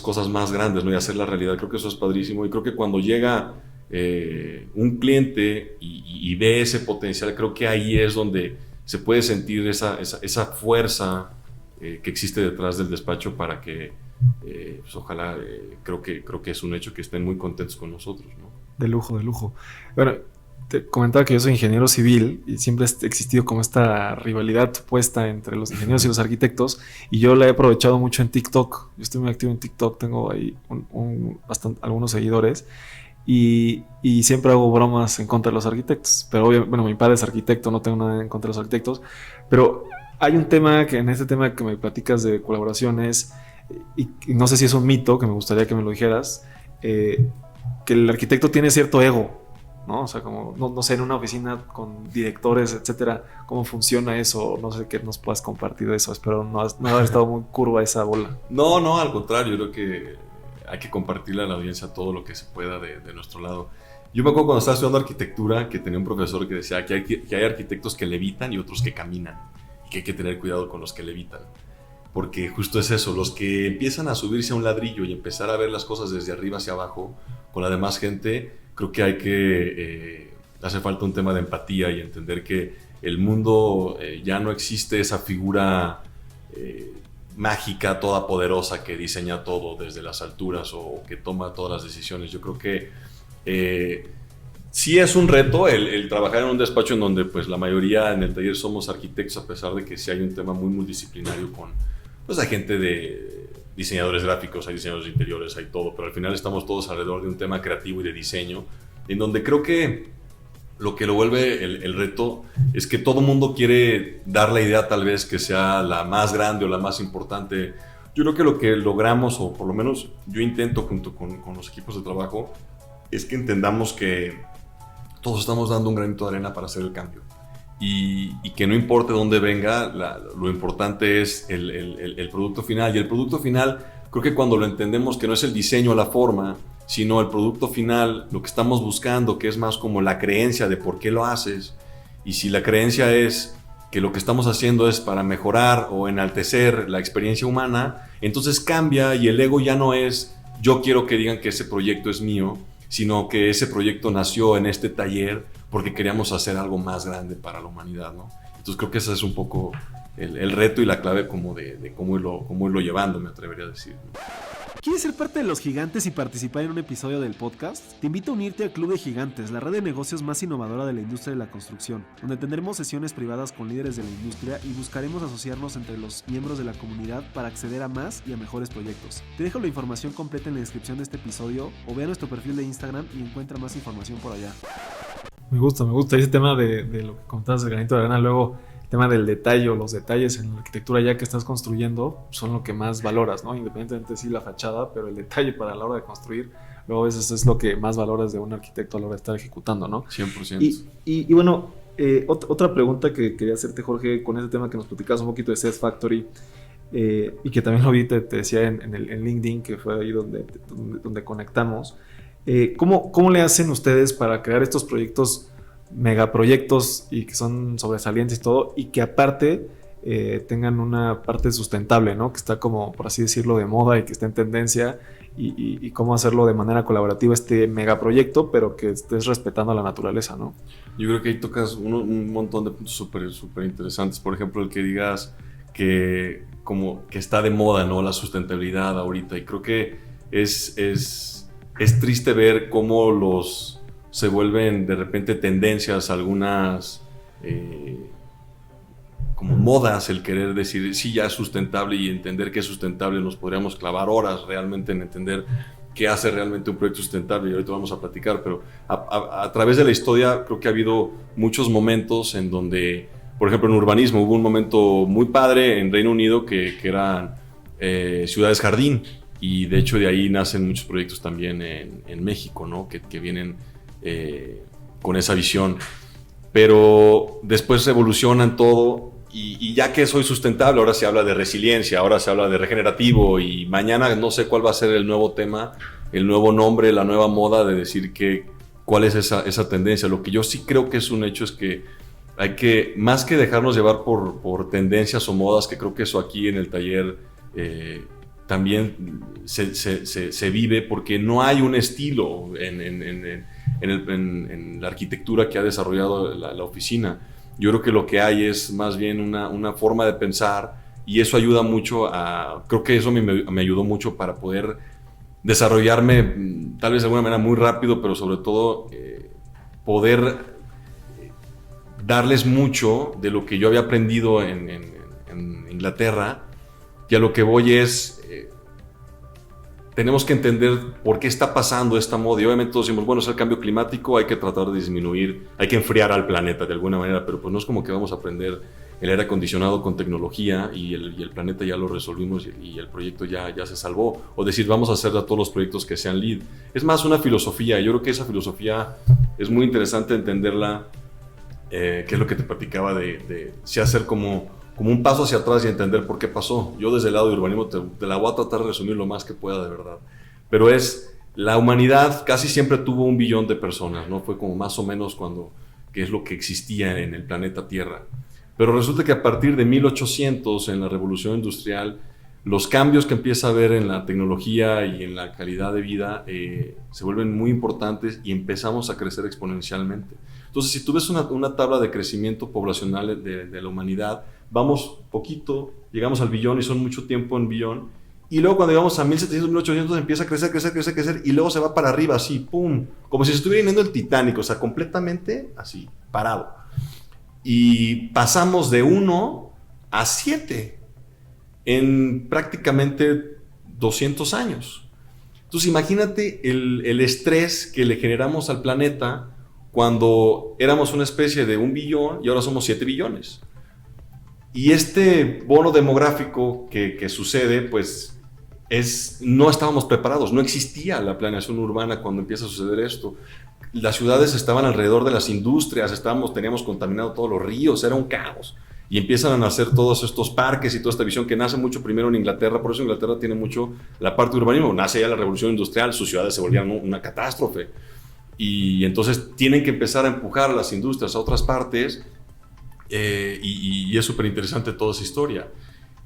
cosas más grandes, ¿no? Y hacer la realidad. Creo que eso es padrísimo, y creo que cuando llega un cliente y ve ese potencial, creo que ahí es donde se puede sentir esa fuerza que existe detrás del despacho, para que pues ojalá, creo que es un hecho que estén muy contentos con nosotros, ¿no? De lujo, de lujo. Bueno, te comentaba que yo soy ingeniero civil, y siempre ha existido como esta rivalidad puesta entre los ingenieros y los arquitectos, y yo la he aprovechado mucho en TikTok. Yo estoy muy activo en TikTok, tengo ahí algunos seguidores, y siempre hago bromas en contra de los arquitectos. Pero obviamente, bueno, mi padre es arquitecto, no tengo nada en contra de los arquitectos, pero hay un tema que en este tema que me platicas de colaboraciones, y no sé si es un mito, que me gustaría que me lo dijeras, que el arquitecto tiene cierto ego, ¿no? O sea, como, no sé, en una oficina con directores, etcétera, ¿cómo funciona eso? No sé qué nos puedas compartir de eso. Espero no haber estado muy curva esa bola. No, al contrario, yo creo que hay que compartirle a la audiencia todo lo que se pueda de nuestro lado. Yo me acuerdo cuando estaba estudiando arquitectura que tenía un profesor que decía que hay arquitectos que levitan y otros que caminan, y que hay que tener cuidado con los que levitan. Porque justo es eso, los que empiezan a subirse a un ladrillo y empezar a ver las cosas desde arriba hacia abajo con la demás gente, creo que hace falta un tema de empatía y entender que el mundo ya no existe esa figura mágica, todopoderosa que diseña todo desde las alturas o que toma todas las decisiones. Yo creo que sí es un reto el trabajar en un despacho en donde pues la mayoría en el taller somos arquitectos, a pesar de que sí hay un tema muy multidisciplinario pues hay gente de diseñadores gráficos, hay diseñadores de interiores, hay todo, pero al final estamos todos alrededor de un tema creativo y de diseño, en donde creo que lo vuelve el reto es que todo mundo quiere dar la idea tal vez que sea la más grande o la más importante. Yo creo que lo que logramos, o por lo menos yo intento junto con los equipos de trabajo, es que entendamos que todos estamos dando un granito de arena para hacer el cambio. Y que no importa dónde venga, lo importante es el producto final. Y el producto final, creo que cuando lo entendemos que no es el diseño o la forma, sino el producto final, lo que estamos buscando, que es más como la creencia de por qué lo haces. Y si la creencia es que lo que estamos haciendo es para mejorar o enaltecer la experiencia humana, entonces cambia y el ego ya no es yo quiero que digan que ese proyecto es mío, sino que ese proyecto nació en este taller porque queríamos hacer algo más grande para la humanidad, ¿no? Entonces creo que ese es un poco el reto y la clave como de cómo irlo llevando, me atrevería a decir, ¿no? ¿Quieres ser parte de los gigantes y participar en un episodio del podcast? Te invito a unirte al Club de Gigantes, la red de negocios más innovadora de la industria de la construcción, donde tendremos sesiones privadas con líderes de la industria y buscaremos asociarnos entre los miembros de la comunidad para acceder a más y a mejores proyectos. Te dejo la información completa en la descripción de este episodio o ve a nuestro perfil de Instagram y encuentra más información por allá. Me gusta ese tema de lo que contabas del granito de arena. Luego el tema del detalle o los detalles en la arquitectura ya que estás construyendo son lo que más valoras, ¿no? Independientemente de sí la fachada, pero el detalle para la hora de construir, luego a veces es lo que más valoras de un arquitecto a la hora de estar ejecutando, ¿no? 100%. Y bueno, otra pregunta que quería hacerte, Jorge, con ese tema que nos platicabas un poquito de CS Factory, y que también lo vi, te decía en LinkedIn, que fue ahí donde conectamos. ¿Cómo le hacen ustedes para crear estos proyectos, megaproyectos y que son sobresalientes y todo, y que aparte tengan una parte sustentable, ¿no? Que está como, por así decirlo, de moda y que está en tendencia, y cómo hacerlo de manera colaborativa este megaproyecto, pero que estés respetando a la naturaleza, ¿no? Yo creo que ahí tocas un montón de puntos súper interesantes. Por ejemplo, el que digas que como que está de moda, ¿no? La sustentabilidad ahorita, y creo que es triste ver cómo se vuelven de repente tendencias, algunas como modas, el querer decir sí, ya es sustentable, y entender que es sustentable. Nos podríamos clavar horas realmente en entender qué hace realmente un proyecto sustentable, y ahorita vamos a platicar, pero a través de la historia creo que ha habido muchos momentos en donde, por ejemplo, en urbanismo hubo un momento muy padre en Reino Unido que eran ciudades jardín. Y de hecho de ahí nacen muchos proyectos también en México, ¿no? Que vienen con esa visión. Pero después evolucionan todo, y ya que soy sustentable, ahora se habla de resiliencia, ahora se habla de regenerativo, y mañana no sé cuál va a ser el nuevo tema, el nuevo nombre, la nueva moda de decir cuál es esa tendencia. Lo que yo sí creo que es un hecho es que hay que, más que dejarnos llevar por tendencias o modas, que creo que eso aquí en el taller también se vive, porque no hay un estilo en la arquitectura que ha desarrollado la oficina. Yo creo que lo que hay es más bien una forma de pensar, y eso ayuda mucho creo que eso me ayudó mucho para poder desarrollarme tal vez de alguna manera muy rápido, pero sobre todo poder darles mucho de lo que yo había aprendido en Inglaterra. Y a lo que voy es, tenemos que entender por qué está pasando esta moda. Y obviamente todos decimos, bueno, es el cambio climático, hay que tratar de disminuir, hay que enfriar al planeta de alguna manera, pero pues no es como que vamos a aprender el aire acondicionado con tecnología y el planeta ya lo resolvimos y el proyecto ya se salvó. O decir, vamos a hacer a todos los proyectos que sean LEED. Es más una filosofía. Yo creo que esa filosofía es muy interesante entenderla, que es lo que te platicaba de sí hacer como un paso hacia atrás y entender por qué pasó. Yo desde el lado de urbanismo te la voy a tratar de resumir lo más que pueda, de verdad. Pero la humanidad casi siempre tuvo 1 billón de personas, ¿no? Fue como más o menos que es lo que existía en el planeta Tierra. Pero resulta que a partir de 1800, en la Revolución Industrial, los cambios que empieza a haber en la tecnología y en la calidad de vida se vuelven muy importantes y empezamos a crecer exponencialmente. Entonces, si tú ves una tabla de crecimiento poblacional de la humanidad, vamos poquito, llegamos al billón y son mucho tiempo en billón, y luego cuando llegamos a 1700, 1800 empieza a crecer, y luego se va para arriba así, ¡pum! Como si se estuviera yendo el Titanic, o sea, completamente así, parado. Y pasamos de 1 a 7 en prácticamente 200 años. Entonces imagínate el estrés que le generamos al planeta cuando éramos una especie de 1 billón y ahora somos 7 billones. Y este bono demográfico que sucede, pues no estábamos preparados, no existía la planeación urbana cuando empieza a suceder esto. Las ciudades estaban alrededor de las industrias, teníamos contaminado todos los ríos, era un caos. Y empiezan a nacer todos estos parques y toda esta visión que nace mucho primero en Inglaterra, por eso Inglaterra tiene mucho la parte de urbanismo. Nace ya la revolución industrial, sus ciudades se volvían una catástrofe. Y entonces tienen que empezar a empujar a las industrias a otras partes, y es súper interesante toda esa historia.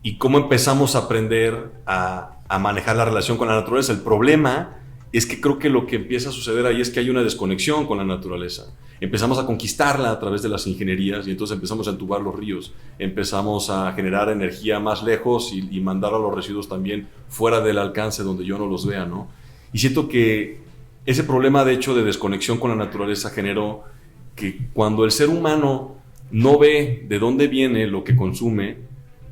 Y cómo empezamos a aprender a manejar la relación con la naturaleza. El problema es que creo que lo que empieza a suceder ahí es que hay una desconexión con la naturaleza. Empezamos a conquistarla a través de las ingenierías y entonces empezamos a entubar los ríos, empezamos a generar energía más lejos y mandar a los residuos también fuera del alcance donde yo no los vea, ¿no? Y siento que ese problema de hecho de desconexión con la naturaleza generó que cuando el ser humano no ve de dónde viene lo que consume,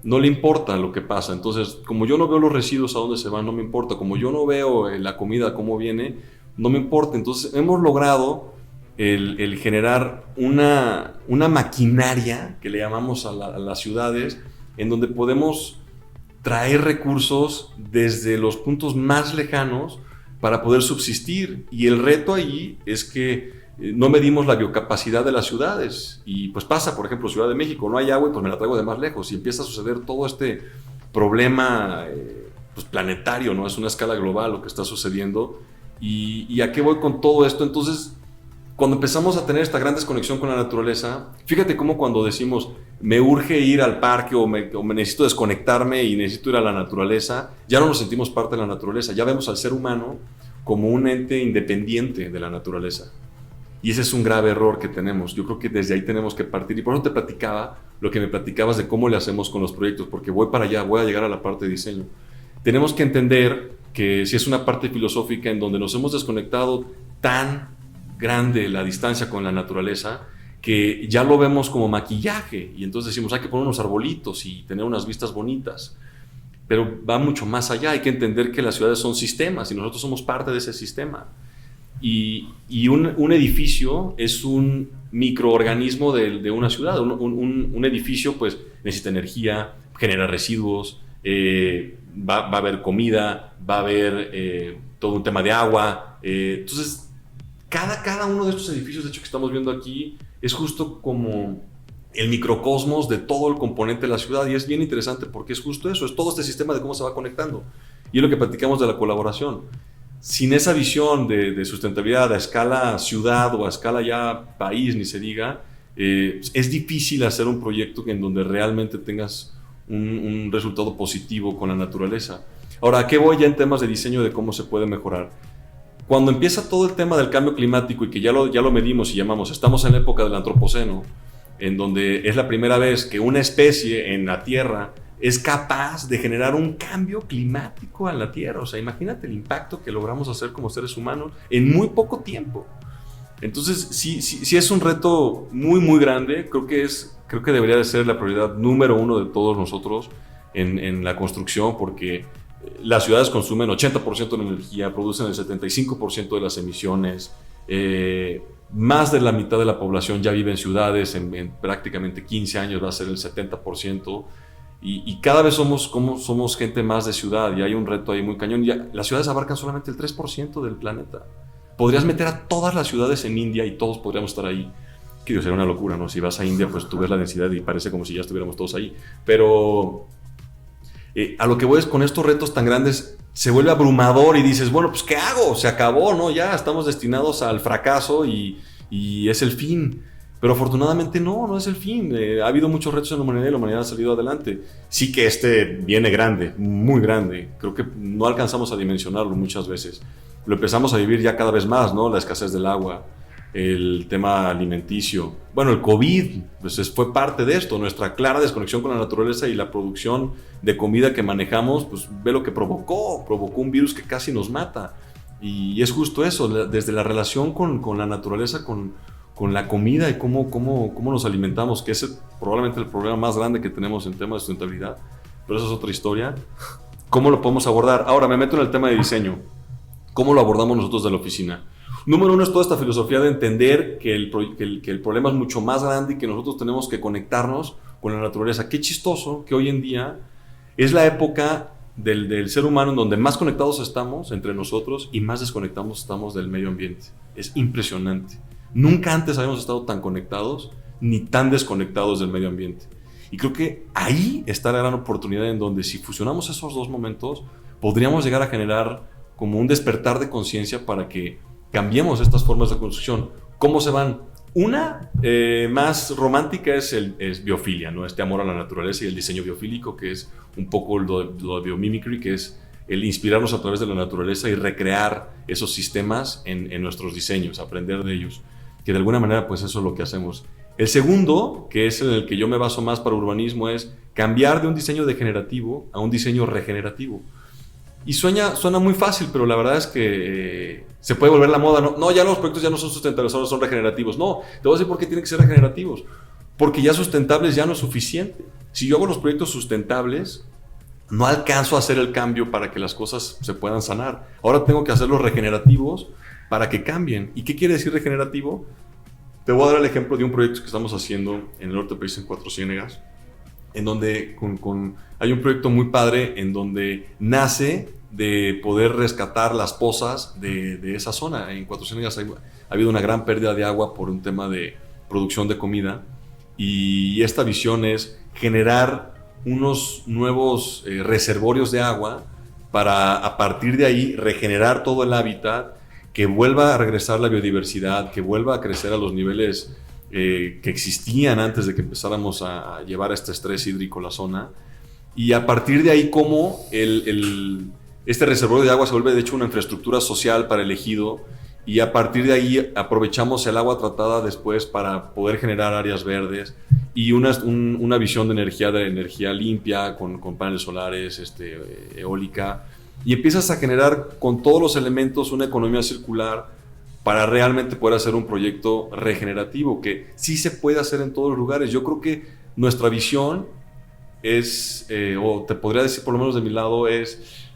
no le importa lo que pasa. Entonces, como yo no veo los residuos a dónde se van, no me importa. Como yo no veo la comida cómo viene, no me importa. Entonces, hemos logrado el generar una maquinaria que le llamamos a las ciudades, en donde podemos traer recursos desde los puntos más lejanos para poder subsistir. Y el reto ahí es que no medimos la biocapacidad de las ciudades y pues pasa, por ejemplo, Ciudad de México, no hay agua y pues me la traigo de más lejos y empieza a suceder todo este problema pues planetario, ¿no? Es una escala global lo que está sucediendo. ¿Y a qué voy con todo esto? Entonces, cuando empezamos a tener esta gran desconexión con la naturaleza, fíjate cómo cuando decimos me urge ir al parque o me necesito desconectarme y necesito ir a la naturaleza, ya no nos sentimos parte de la naturaleza, ya vemos al ser humano como un ente independiente de la naturaleza. Y ese es un grave error que tenemos. Yo creo que desde ahí tenemos que partir. Y por eso te platicaba lo que me platicabas de cómo le hacemos con los proyectos, porque voy para allá, voy a llegar a la parte de diseño. Tenemos que entender que si es una parte filosófica en donde nos hemos desconectado tan grande la distancia con la naturaleza, que ya lo vemos como maquillaje. Y entonces decimos, hay que poner unos arbolitos y tener unas vistas bonitas. Pero va mucho más allá. Hay que entender que las ciudades son sistemas y nosotros somos parte de ese sistema. Y un edifiio es un microorganismo de una ciudad. Un edificio pues necesita energía, genera residuos, va a haber comida, va a haber todo un tema de agua. Entonces, cada uno de estos edificios, de hecho, que estamos viendo aquí, es justo como el microcosmos de todo el componente de la ciudad. Y es bien interesante porque es justo eso, es todo este sistema de cómo se va conectando. Y es lo que platicamos de la colaboración. Sin esa visión de sustentabilidad a escala ciudad o a escala ya país, ni se diga, es difícil hacer un proyecto en donde realmente tengas un resultado positivo con la naturaleza. Ahora, ¿a qué voy ya en temas de diseño de cómo se puede mejorar? Cuando empieza todo el tema del cambio climático y que ya lo medimos y llamamos, estamos en la época del antropoceno, en donde es la primera vez que una especie en la Tierra es capaz de generar un cambio climático en la Tierra. O sea, imagínate el impacto que logramos hacer como seres humanos en muy poco tiempo. Entonces, sí es un reto muy, muy grande. Creo que debería de ser la prioridad número 1 de todos nosotros en la construcción, porque las ciudades consumen 80% de la energía, producen el 75% de las emisiones. Más de la mitad de la población ya vive en ciudades, en prácticamente 15 años va a ser el 70%. Y cada vez somos gente más de ciudad y hay un reto ahí muy cañón. Ya, las ciudades abarcan solamente el 3% del planeta. podrías meter a todas las ciudades en India y todos podríamos estar ahí. Que sería una locura, ¿no? Si vas a India, pues tú ves la densidad y parece como si ya estuviéramos todos ahí. Pero a lo que voy es, con estos retos tan grandes, se vuelve abrumador y dices, bueno, pues ¿qué hago? Se acabó, ¿no? Ya estamos destinados al fracaso y es el fin. Pero afortunadamente no es el fin. Ha habido muchos retos en la humanidad y la humanidad ha salido adelante. Sí que viene grande, muy grande. Creo que no alcanzamos a dimensionarlo muchas veces. Lo empezamos a vivir ya cada vez más, ¿no? La escasez del agua, el tema alimenticio. Bueno, el COVID pues fue parte de esto. Nuestra clara desconexión con la naturaleza y la producción de comida que manejamos, pues ve lo que provocó un virus que casi nos mata. Y es justo eso, desde la relación con la naturaleza, con la comida y cómo nos alimentamos, que es probablemente el problema más grande que tenemos en temas de sustentabilidad, pero eso es otra historia. ¿Cómo lo podemos abordar? Ahora me meto en el tema de diseño. ¿Cómo lo abordamos nosotros de la oficina? Número uno es toda esta filosofía de entender que el problema es mucho más grande y que nosotros tenemos que conectarnos con la naturaleza. Qué chistoso que hoy en día es la época del ser humano en donde más conectados estamos entre nosotros y más desconectados estamos del medio ambiente. Es impresionante. Nunca antes habíamos estado tan conectados ni tan desconectados del medio ambiente. Y creo que ahí está la gran oportunidad en donde si fusionamos esos dos momentos, podríamos llegar a generar como un despertar de conciencia para que cambiemos estas formas de construcción. ¿Cómo se van? Una más romántica es biofilia, ¿no? Este amor a la naturaleza y el diseño biofílico, que es un poco lo de biomimicry, que es el inspirarnos a través de la naturaleza y recrear esos sistemas en nuestros diseños, aprender de ellos. Que de alguna manera, pues eso es lo que hacemos. El segundo, que es en el que yo me baso más para urbanismo, es cambiar de un diseño degenerativo a un diseño regenerativo. Y suena muy fácil, pero la verdad es que se puede volver la moda. No, ya los proyectos ya no son sustentables, ahora son regenerativos. No, te voy a decir por qué tienen que ser regenerativos. Porque ya sustentables ya no es suficiente. Si yo hago los proyectos sustentables, no alcanzo a hacer el cambio para que las cosas se puedan sanar. Ahora tengo que hacerlos regenerativos para que cambien. ¿Y qué quiere decir regenerativo? Te voy a dar el ejemplo de un proyecto que estamos haciendo en el norte del país, en Cuatro Ciénegas, en donde hay un proyecto muy padre en donde nace de poder rescatar las pozas de esa zona. En Cuatro Ciénegas ha habido una gran pérdida de agua por un tema de producción de comida, y esta visión es generar unos nuevos reservorios de agua para a partir de ahí regenerar todo el hábitat, que vuelva a regresar la biodiversidad, que vuelva a crecer a los niveles que existían antes de que empezáramos a llevar este estrés hídrico a la zona. Y a partir de ahí, cómo este reservorio de agua se vuelve de hecho una infraestructura social para el ejido, y a partir de ahí aprovechamos el agua tratada después para poder generar áreas verdes y una visión de energía limpia con paneles solares, eólica, y empiezas a generar con todos los elementos una economía circular para realmente poder hacer un proyecto regenerativo que sí se puede hacer en todos los lugares. Yo creo que nuestra visión es, o te podría decir por lo menos de mi lado, es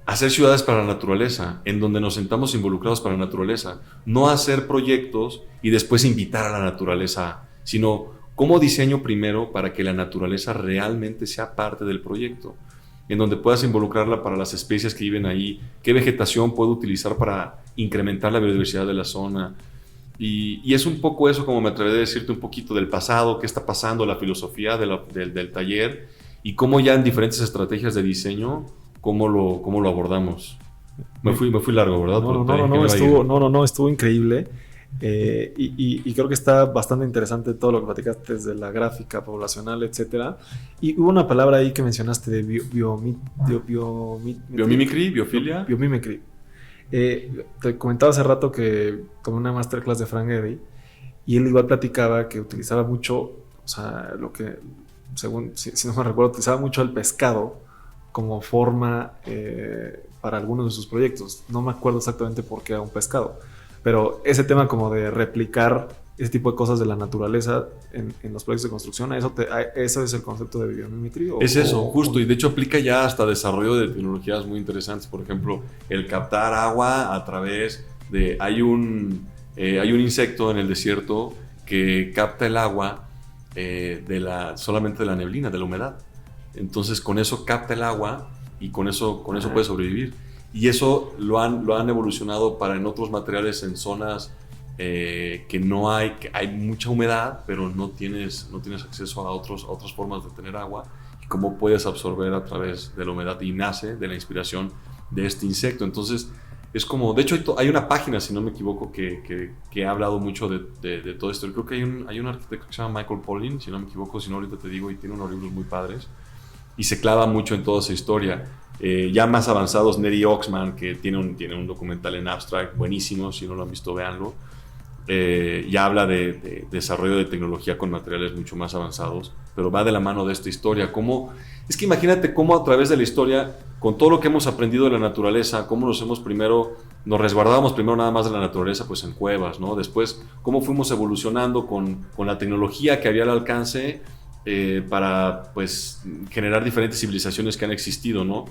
hacer ciudades para la naturaleza, en donde nos sentamos involucrados para la naturaleza, no hacer proyectos y después invitar a la naturaleza, sino cómo diseño primero para que la naturaleza realmente sea parte del proyecto, en donde puedas involucrarla para las especies que viven ahí, qué vegetación puedo utilizar para incrementar la biodiversidad de la zona. Y es un poco eso, como me atreveré a decirte un poquito del pasado, qué está pasando, la filosofía del taller y cómo ya en diferentes estrategias de diseño, cómo lo abordamos. Me fui largo, ¿verdad? Estuvo increíble. Y creo que está bastante interesante todo lo que platicaste desde la gráfica poblacional, etcétera. Y hubo una palabra ahí que mencionaste de biomimicry, biofilia. Biomimicry. Te comentaba hace rato que tomé una masterclass de Frank Gehry y él igual platicaba que utilizaba mucho, o sea, lo que, según, si no me recuerdo, utilizaba mucho el pescado como forma para algunos de sus proyectos. No me acuerdo exactamente por qué era un pescado. Pero ese tema como de replicar ese tipo de cosas de la naturaleza en los proyectos de construcción, ¿eso es el concepto de biomimicry? Es eso, justo. Y de hecho aplica ya hasta desarrollo de tecnologías muy interesantes. Por ejemplo, el captar agua a través de... Hay un insecto en el desierto que capta el agua solamente de la neblina, de la humedad. Entonces con eso capta el agua y con eso puede sobrevivir. Y eso lo han evolucionado para en otros materiales en zonas que no hay, que hay mucha humedad, pero no tienes acceso a otras formas de tener agua, y cómo puedes absorber a través de la humedad, y nace de la inspiración de este insecto. Entonces es como, de hecho hay una página, si no me equivoco, que ha hablado mucho de todo esto. Creo que hay un arquitecto que se llama Michael Pollan, si no me equivoco, si no ahorita te digo, y tiene unos libros muy padres y se clava mucho en toda esa historia. Ya más avanzados, Nettie Oxman, que tiene un documental en Abstract buenísimo, si no lo han visto, véanlo. Ya habla de desarrollo de tecnología con materiales mucho más avanzados, pero va de la mano de esta historia. Es que imagínate cómo a través de la historia, con todo lo que hemos aprendido de la naturaleza, cómo nos resguardábamos primero nada más de la naturaleza, pues en cuevas, ¿no? Después, cómo fuimos evolucionando con la tecnología que había al alcance, para pues generar diferentes civilizaciones que han existido, ¿no?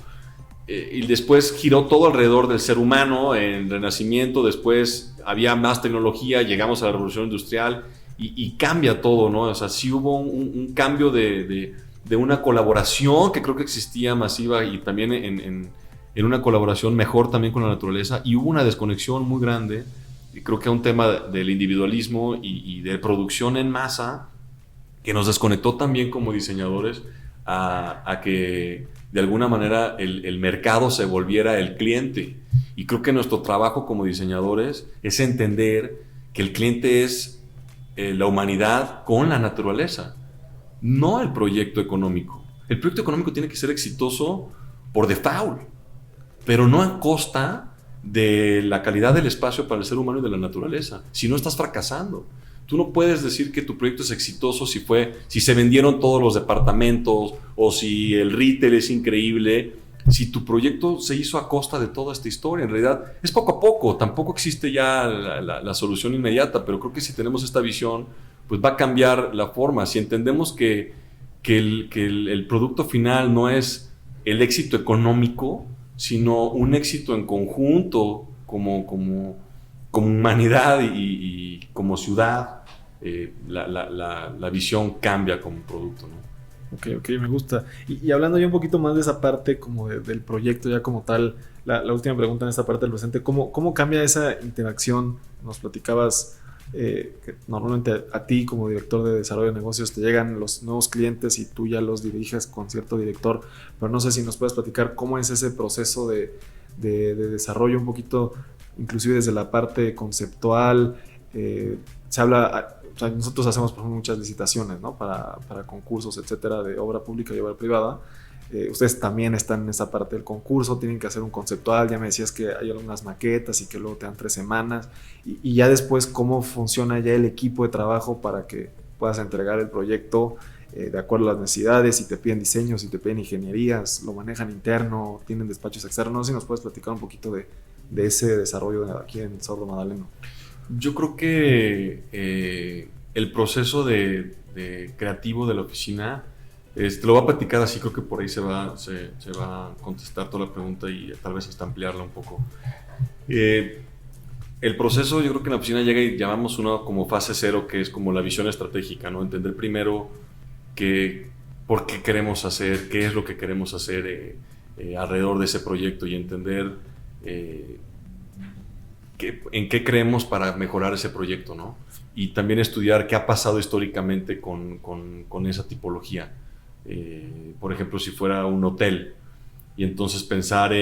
Y después giró todo alrededor del ser humano en Renacimiento. Después había más tecnología, llegamos a la Revolución Industrial y cambia todo, ¿no? O sea, sí hubo un cambio de una colaboración que creo que existía masiva, y también en una colaboración mejor también con la naturaleza, y hubo una desconexión muy grande, y creo que un tema del individualismo y de producción en masa, que nos desconectó también como diseñadores a que de alguna manera el mercado se volviera el cliente. Y creo que nuestro trabajo como diseñadores es entender que el cliente es la humanidad con la naturaleza, no el proyecto económico. El proyecto económico tiene que ser exitoso por default, pero no a costa de la calidad del espacio para el ser humano y de la naturaleza. Si no, estás fracasando. Tú no puedes decir que tu proyecto es exitoso si se vendieron todos los departamentos, o si el retail es increíble, si tu proyecto se hizo a costa de toda esta historia. En realidad es poco a poco, tampoco existe ya la solución inmediata, pero creo que si tenemos esta visión, pues va a cambiar la forma. Si entendemos que el producto final no es el éxito económico, sino un éxito en conjunto como humanidad y como ciudad, la visión cambia como producto, ¿no? Ok, me gusta. Y hablando ya un poquito más de esa parte como del proyecto ya como tal, la última pregunta en esta parte del presente, ¿cómo cambia esa interacción? Nos platicabas que normalmente a ti como director de desarrollo de negocios te llegan los nuevos clientes y tú ya los diriges con cierto director, pero no sé si nos puedes platicar cómo es ese proceso de desarrollo un poquito, inclusive desde la parte conceptual. Se habla, o sea, nosotros hacemos por ejemplo muchas licitaciones, ¿no? para concursos, etcétera, de obra pública y obra privada. Ustedes también están en esa parte del concurso, tienen que hacer un conceptual. Ya me decías que hay algunas maquetas y que luego te dan 3 semanas, y ya después cómo funciona ya el equipo de trabajo para que puedas entregar el proyecto de acuerdo a las necesidades. Si te piden diseños, si te piden ingenierías, lo manejan interno, tienen despachos externos. No sé si nos puedes platicar un poquito de ese desarrollo aquí en Sordo Madaleno. Yo creo que el proceso de creativo de la oficina, te lo voy a platicar así, creo que por ahí se va a contestar toda la pregunta y tal vez hasta ampliarla un poco. El proceso, yo creo que en la oficina llega y llamamos una como fase 0, que es como la visión estratégica, ¿no? Entender primero por qué queremos hacer, qué es lo que queremos hacer alrededor de ese proyecto, y entender en qué creemos para mejorar ese proyecto, ¿no? Y también estudiar qué ha pasado históricamente con esa tipología. Por ejemplo, si fuera un hotel, y entonces pensar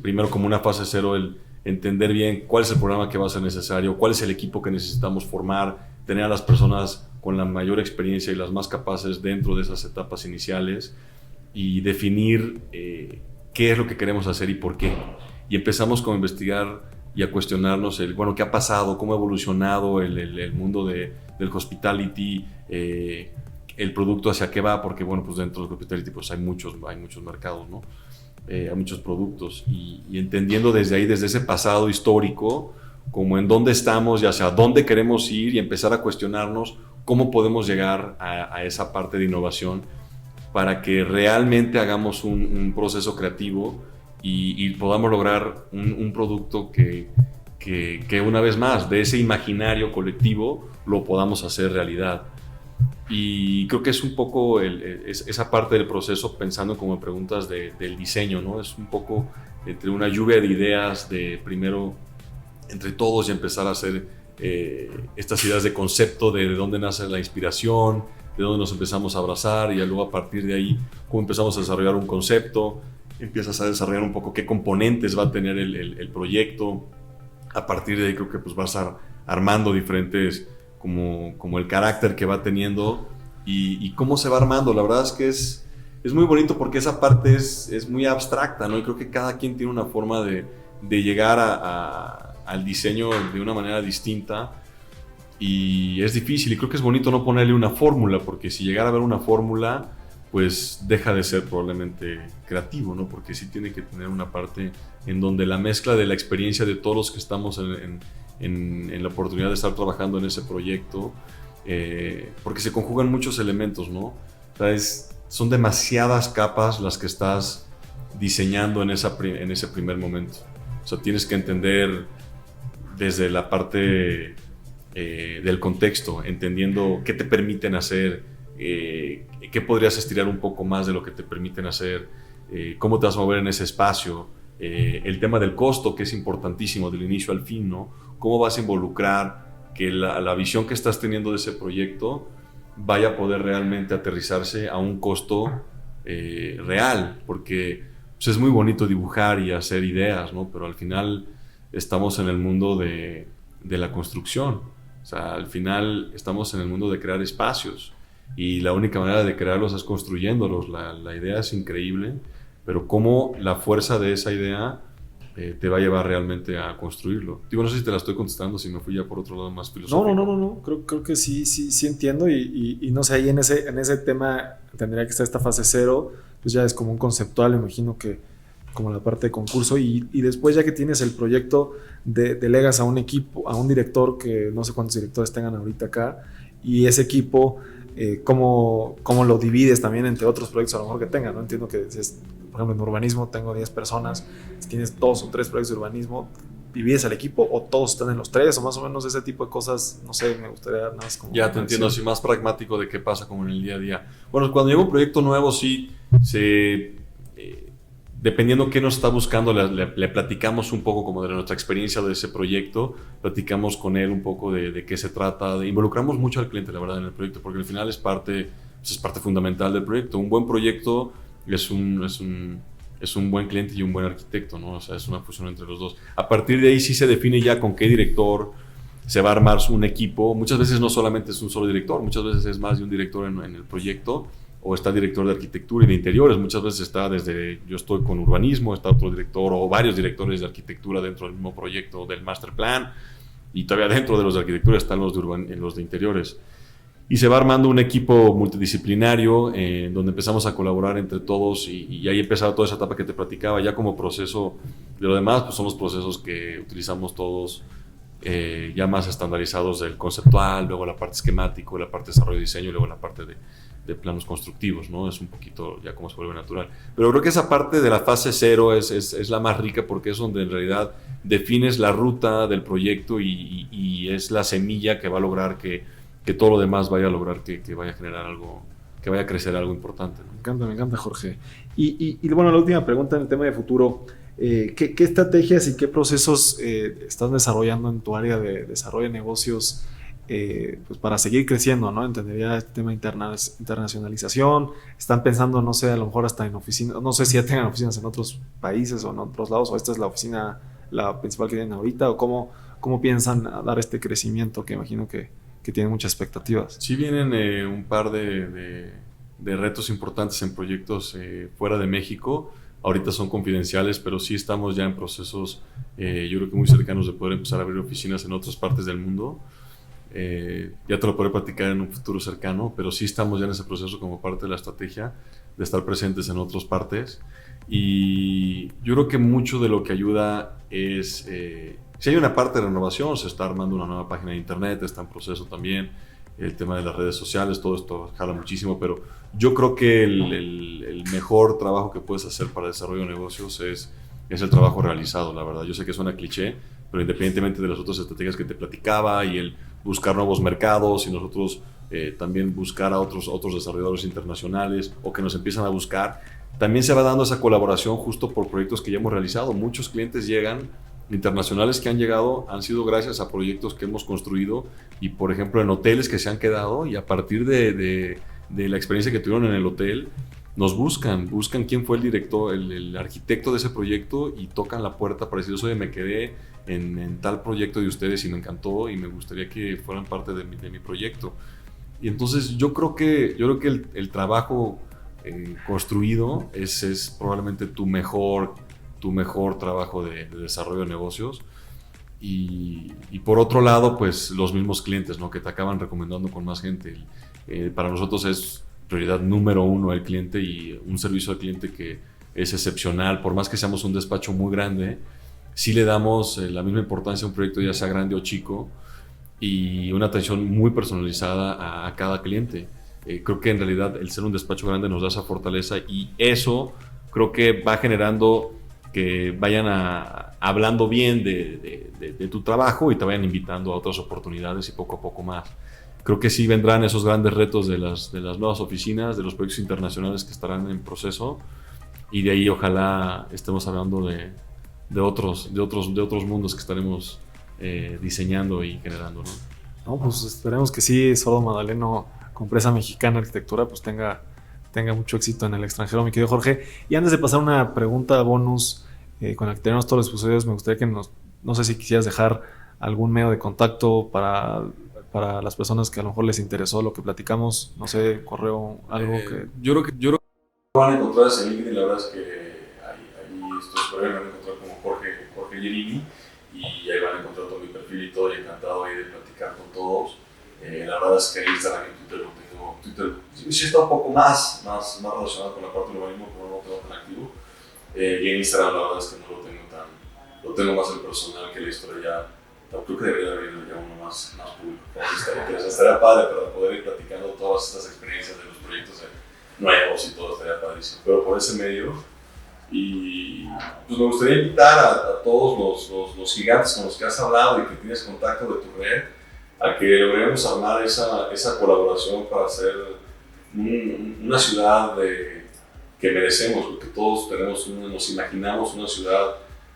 primero como una fase 0, el entender bien cuál es el programa que va a ser necesario, cuál es el equipo que necesitamos formar, tener a las personas con la mayor experiencia y las más capaces dentro de esas etapas iniciales, y definir qué es lo que queremos hacer y por qué. Y empezamos como a investigar y a cuestionarnos qué ha pasado, cómo ha evolucionado el mundo del hospitality, el producto hacia qué va, porque pues dentro del hospitality pues hay muchos mercados, ¿no? Hay muchos productos, y entendiendo desde ahí, desde ese pasado histórico, como en dónde estamos y hacia dónde queremos ir, y empezar a cuestionarnos cómo podemos llegar a esa parte de innovación para que realmente hagamos un proceso creativo y podamos lograr un producto que una vez más, de ese imaginario colectivo, lo podamos hacer realidad. Y creo que es un poco esa parte del proceso, pensando como en preguntas del diseño, ¿no? Es un poco entre una lluvia de ideas de primero entre todos y empezar a hacer estas ideas de concepto de dónde nace la inspiración, de dónde nos empezamos a abrazar y luego a partir de ahí cómo empezamos a desarrollar un concepto, empiezas a desarrollar un poco qué componentes va a tener el proyecto. A partir de ahí creo que pues vas armando diferentes como el carácter que va teniendo y cómo se va armando. La verdad es que es muy bonito porque esa parte es muy abstracta, ¿no? Y creo que cada quien tiene una forma de llegar al diseño de una manera distinta y es difícil y creo que es bonito no ponerle una fórmula porque si llegara a haber una fórmula pues deja de ser probablemente creativo, ¿no? Porque sí tiene que tener una parte en donde la mezcla de la experiencia de todos los que estamos en la oportunidad de estar trabajando en ese proyecto, porque se conjugan muchos elementos, ¿no? O sea, son demasiadas capas las que estás diseñando en ese primer momento. O sea, tienes que entender desde la parte del contexto, entendiendo qué te permiten hacer, qué podrías estirar un poco más de lo que te permiten hacer, cómo te vas a mover en ese espacio, el tema del costo, que es importantísimo del inicio al fin, ¿no? Cómo vas a involucrar que la visión que estás teniendo de ese proyecto vaya a poder realmente aterrizarse a un costo real, porque pues, es muy bonito dibujar y hacer ideas, ¿no? Pero al final estamos en el mundo de la construcción, o sea, al final estamos en el mundo de crear espacios y la única manera de crearlos es construyéndolos. La idea es increíble, pero cómo la fuerza de esa idea te va a llevar realmente a construirlo. Digo, no sé si te la estoy contestando, si me fui ya por otro lado más filosófico. No. Creo que sí entiendo y no sé, ahí en ese tema tendría que estar esta fase 0, pues ya es como un conceptual, imagino que como la parte de concurso y después ya que tienes el proyecto, delegas a un equipo, a un director, que no sé cuántos directores tengan ahorita acá, y ese equipo, cómo lo divides también entre otros proyectos a lo mejor que tengan, ¿no? Entiendo que, por ejemplo, en urbanismo tengo 10 personas, si tienes 2 o 3 proyectos de urbanismo, ¿divides al equipo o todos están en los 3 o más o menos ese tipo de cosas? No sé, me gustaría nada más como... Ya te entiendo, así más pragmático de qué pasa como en el día a día. Bueno, cuando llega un proyecto nuevo, sí, dependiendo qué nos está buscando, le platicamos un poco como de nuestra experiencia de ese proyecto, platicamos con él un poco de qué se trata, involucramos mucho al cliente, la verdad, en el proyecto, porque al final es parte fundamental del proyecto. Un buen proyecto es un buen cliente y un buen arquitecto, ¿no? O sea, es una fusión entre los dos. A partir de ahí sí se define ya con qué director se va a armar un equipo. Muchas veces no solamente es un solo director, muchas veces es más de un director en el proyecto, o está el director de arquitectura y de interiores, muchas veces está yo estoy con urbanismo, está otro director o varios directores de arquitectura dentro del mismo proyecto del master plan, y todavía dentro de los de arquitectura están los de interiores. Y se va armando un equipo multidisciplinario donde empezamos a colaborar entre todos y ahí empezaba toda esa etapa que te platicaba. Ya como proceso de lo demás, pues son los procesos que utilizamos todos ya más estandarizados del conceptual, luego la parte esquemático, la parte de desarrollo y diseño y luego la parte de planos constructivos, ¿no? Es un poquito ya como se vuelve natural. Pero creo que esa parte de la fase 0 es la más rica porque es donde en realidad defines la ruta del proyecto y es la semilla que va a lograr que todo lo demás vaya a lograr que vaya a generar algo, que vaya a crecer algo importante, ¿no? Me encanta, Jorge. Y bueno, la última pregunta en el tema de futuro. ¿Qué estrategias y qué procesos estás desarrollando en tu área de desarrollo de negocios pues para seguir creciendo, ¿no? Entendería el tema de internacionalización. Están pensando, no sé, a lo mejor hasta en oficinas, no sé si ya tengan oficinas en otros países o en otros lados, o esta es la oficina, la principal que tienen ahorita, o cómo piensan dar este crecimiento que imagino que tienen muchas expectativas. Sí vienen un par de retos importantes en proyectos fuera de México. Ahorita son confidenciales, pero sí estamos ya en procesos, yo creo que muy cercanos de poder empezar a abrir oficinas en otras partes del mundo. Ya te lo podré platicar en un futuro cercano, pero sí estamos ya en ese proceso como parte de la estrategia de estar presentes en otras partes. Y yo creo que mucho de lo que ayuda es, si hay una parte de renovación, se está armando una nueva página de internet, está en proceso también, el tema de las redes sociales, todo esto jala muchísimo, pero yo creo que el mejor trabajo que puedes hacer para el desarrollo de negocios es el trabajo realizado, la verdad. Yo sé que suena cliché, pero independientemente de las otras estrategias que te platicaba y el buscar nuevos mercados y nosotros también buscar a otros desarrolladores internacionales o que nos empiezan a buscar. También se va dando esa colaboración justo por proyectos que ya hemos realizado. Muchos clientes internacionales que han llegado, han sido gracias a proyectos que hemos construido y, por ejemplo, en hoteles que se han quedado, y a partir de la experiencia que tuvieron en el hotel, nos buscan quién fue el director, el arquitecto de ese proyecto, y tocan la puerta para decir, oye, me quedé en tal proyecto de ustedes y me encantó y me gustaría que fueran parte de mi proyecto. Y entonces yo creo que el trabajo construido es probablemente tu mejor trabajo de desarrollo de negocios. Y por otro lado, pues los mismos clientes, ¿no?, que te acaban recomendando con más gente. Para nosotros es prioridad número uno el cliente, y un servicio al cliente que es excepcional. Por más que seamos un despacho muy grande, sí le damos la misma importancia a un proyecto, ya sea grande o chico, y una atención muy personalizada a cada cliente. Creo que en realidad el ser un despacho grande nos da esa fortaleza, y eso creo que va generando que vayan hablando bien de tu trabajo y te vayan invitando a otras oportunidades, y poco a poco más. Creo que sí vendrán esos grandes retos de las nuevas oficinas, de los proyectos internacionales que estarán en proceso, y de ahí ojalá estemos hablando de otros mundos que estaremos diseñando y generando, ¿no? No, pues esperemos que sí, Sordo Madaleno, con empresa mexicana de arquitectura, pues tenga mucho éxito en el extranjero, mi querido Jorge. Y antes de pasar una pregunta bonus con la que tenemos todos los episodios, me gustaría que no sé si quisieras dejar algún medio de contacto para las personas que a lo mejor les interesó lo que platicamos, no sé, correo, algo que... Yo creo que van a encontrar ese LinkedIn. La verdad es que ahí estoy, van a encontrar como Jorge Yerini, y ahí van a encontrar todo mi perfil y todo, y encantado ahí de platicar con todos. La verdad es que Instagram y Twitter lo tengo. Twitter sí está un poco más relacionado con la parte del urbanismo, pero no lo tengo tan activo. Y en Instagram la verdad es que no lo tengo lo tengo más el personal que la historia. Ya creo que debería haber ya uno más público. Estaría padre para poder ir platicando todas estas experiencias de los proyectos nuevos y todo, estaría padrísimo. Pero por ese medio, y pues me gustaría invitar a todos los gigantes con los que has hablado y que tienes contacto de tu red, a que logremos armar esa colaboración para hacer una ciudad que merecemos, porque todos nos imaginamos una ciudad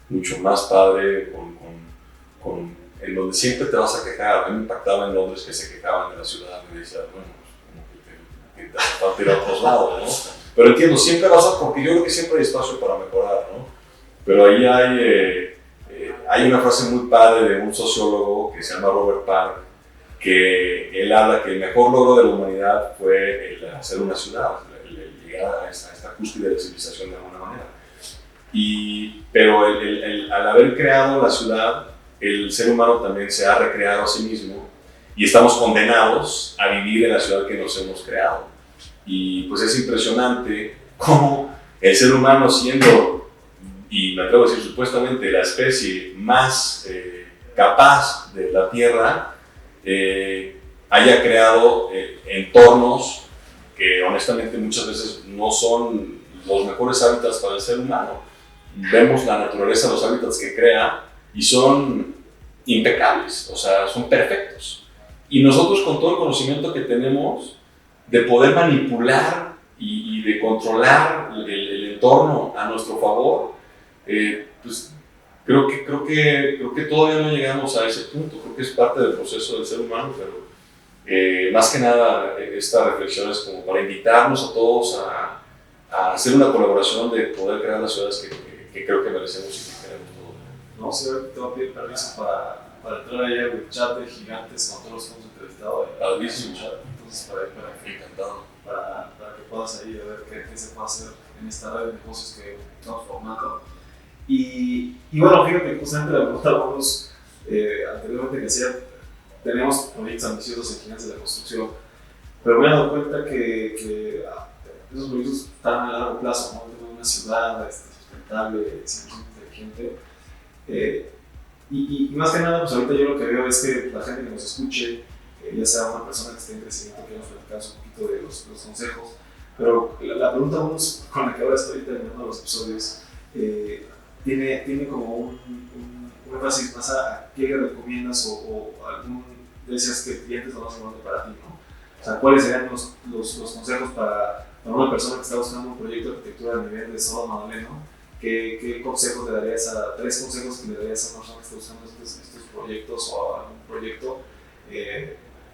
mucho más padre, en donde siempre te vas a quejar. A mí me impactaba en Londres que se quejaban de la ciudad, me decía, bueno, pues como que te hace falta ir a otros lados, ¿no? Pero entiendo, siempre porque yo creo que siempre hay espacio para mejorar, ¿no? Pero ahí hay una frase muy padre de un sociólogo que se llama Robert Park, que él habla que el mejor logro de la humanidad fue el hacer una ciudad, el llegar a esta cúspide de la civilización de alguna manera. Pero al haber creado la ciudad, el ser humano también se ha recreado a sí mismo, y estamos condenados a vivir en la ciudad que nos hemos creado. Y pues es impresionante cómo el ser humano, siendo, y me atrevo a decir supuestamente, la especie más capaz de la Tierra, haya creado entornos que honestamente muchas veces no son los mejores hábitats para el ser humano. Vemos la naturaleza, los hábitats que crea, y son impecables, o sea, son perfectos. Y nosotros, con todo el conocimiento que tenemos de poder manipular y de controlar el entorno a nuestro favor, pues creo que todavía no llegamos a ese punto. Creo que es parte del proceso del ser humano, pero más que nada esta reflexión es como para invitarnos a todos a hacer una colaboración de poder crear las ciudades que creo que merecemos y que queremos todos. No, sí, te voy a pedir permiso para entrar allá en el chat de gigantes con todos los que hemos entrevistado. Padrísimo. Entonces, para que puedas ahí ver qué se puede hacer en esta red de negocios que estamos formando. Y bueno, fíjate, justamente la pregunta vamos anteriormente que decía, tenemos proyectos ambiciosos en Gigantes de la Construcción, pero me he dado cuenta que esos proyectos están a largo plazo, ¿no? Tenemos una ciudad sustentable, 100% inteligente. Y más que nada, pues ahorita yo lo que veo es que la gente que nos escuche, ya sea una persona que esté en crecimiento, que nos platicamos un poquito de los consejos, pero la pregunta con la que ahora estoy terminando los episodios tiene como un énfasis más a qué le recomiendas o decías que el cliente es lo más importante para ti, ¿no? O sea, ¿cuáles serían los consejos para una persona que está buscando un proyecto de arquitectura a nivel de Solo Magdaleno? ¿Qué consejos le darías tres consejos que le darías a una persona que está buscando estos proyectos o algún proyecto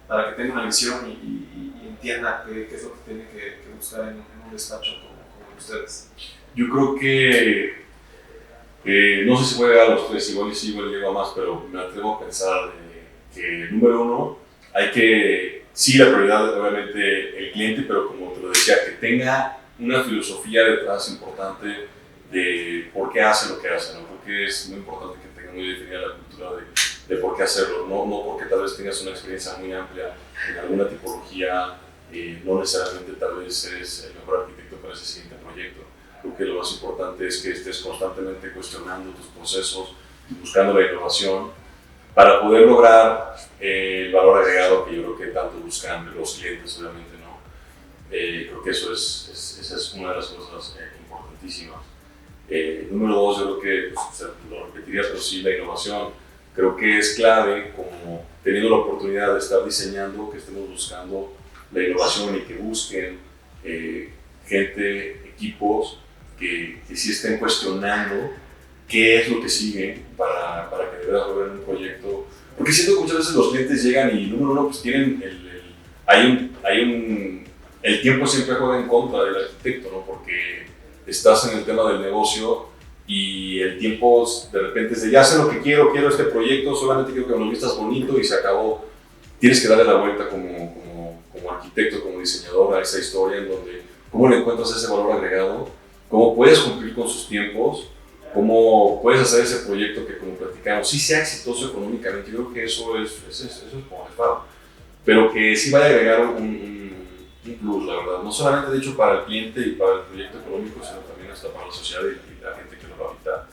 para que tenga una visión y entienda qué es lo que tiene que buscar en un despacho como ustedes? Yo creo que no sé si puede llegar a los tres, igual llego a más, pero me atrevo a pensar que número uno, hay que, sí, la prioridad obviamente el cliente, pero como te lo decía, que tenga una filosofía detrás importante de por qué hace lo que hace, ¿no? Creo que es muy importante que tenga muy definida la cultura de por qué hacerlo, no porque tal vez tengas una experiencia muy amplia en alguna tipología, no necesariamente tal vez eres el mejor arquitecto para ese siguiente proyecto. Creo que lo más importante es que estés constantemente cuestionando tus procesos, buscando la innovación, para poder lograr el valor agregado que yo creo que tanto buscan los clientes, obviamente, ¿no? Creo que esa es una de las cosas importantísimas. Número dos, yo creo que, lo repetiría, pero sí, la innovación. Creo que es clave, como teniendo la oportunidad de estar diseñando, que estemos buscando la innovación y que busquen gente, equipos, que sí estén cuestionando qué es lo que sigue para que de verdad logren un proyecto. Porque siento que muchas veces los clientes llegan y, número uno, pues tienen el tiempo siempre juega en contra del arquitecto, ¿no? Porque estás en el tema del negocio y el tiempo de repente es de ya sé lo que quiero este proyecto, solamente quiero que me lo vistas bonito y se acabó. Tienes que darle la vuelta como arquitecto, como diseñador a esa historia en donde cómo le encuentras ese valor agregado, cómo puedes cumplir con sus tiempos, cómo puedes hacer ese proyecto que, como platicamos, sí sea exitoso económicamente. Yo creo que eso es como el faro, pero que sí vaya a agregar un plus, la verdad, no solamente de hecho para el cliente y para el proyecto económico, sino también hasta para la sociedad y la gente que lo va a habitar.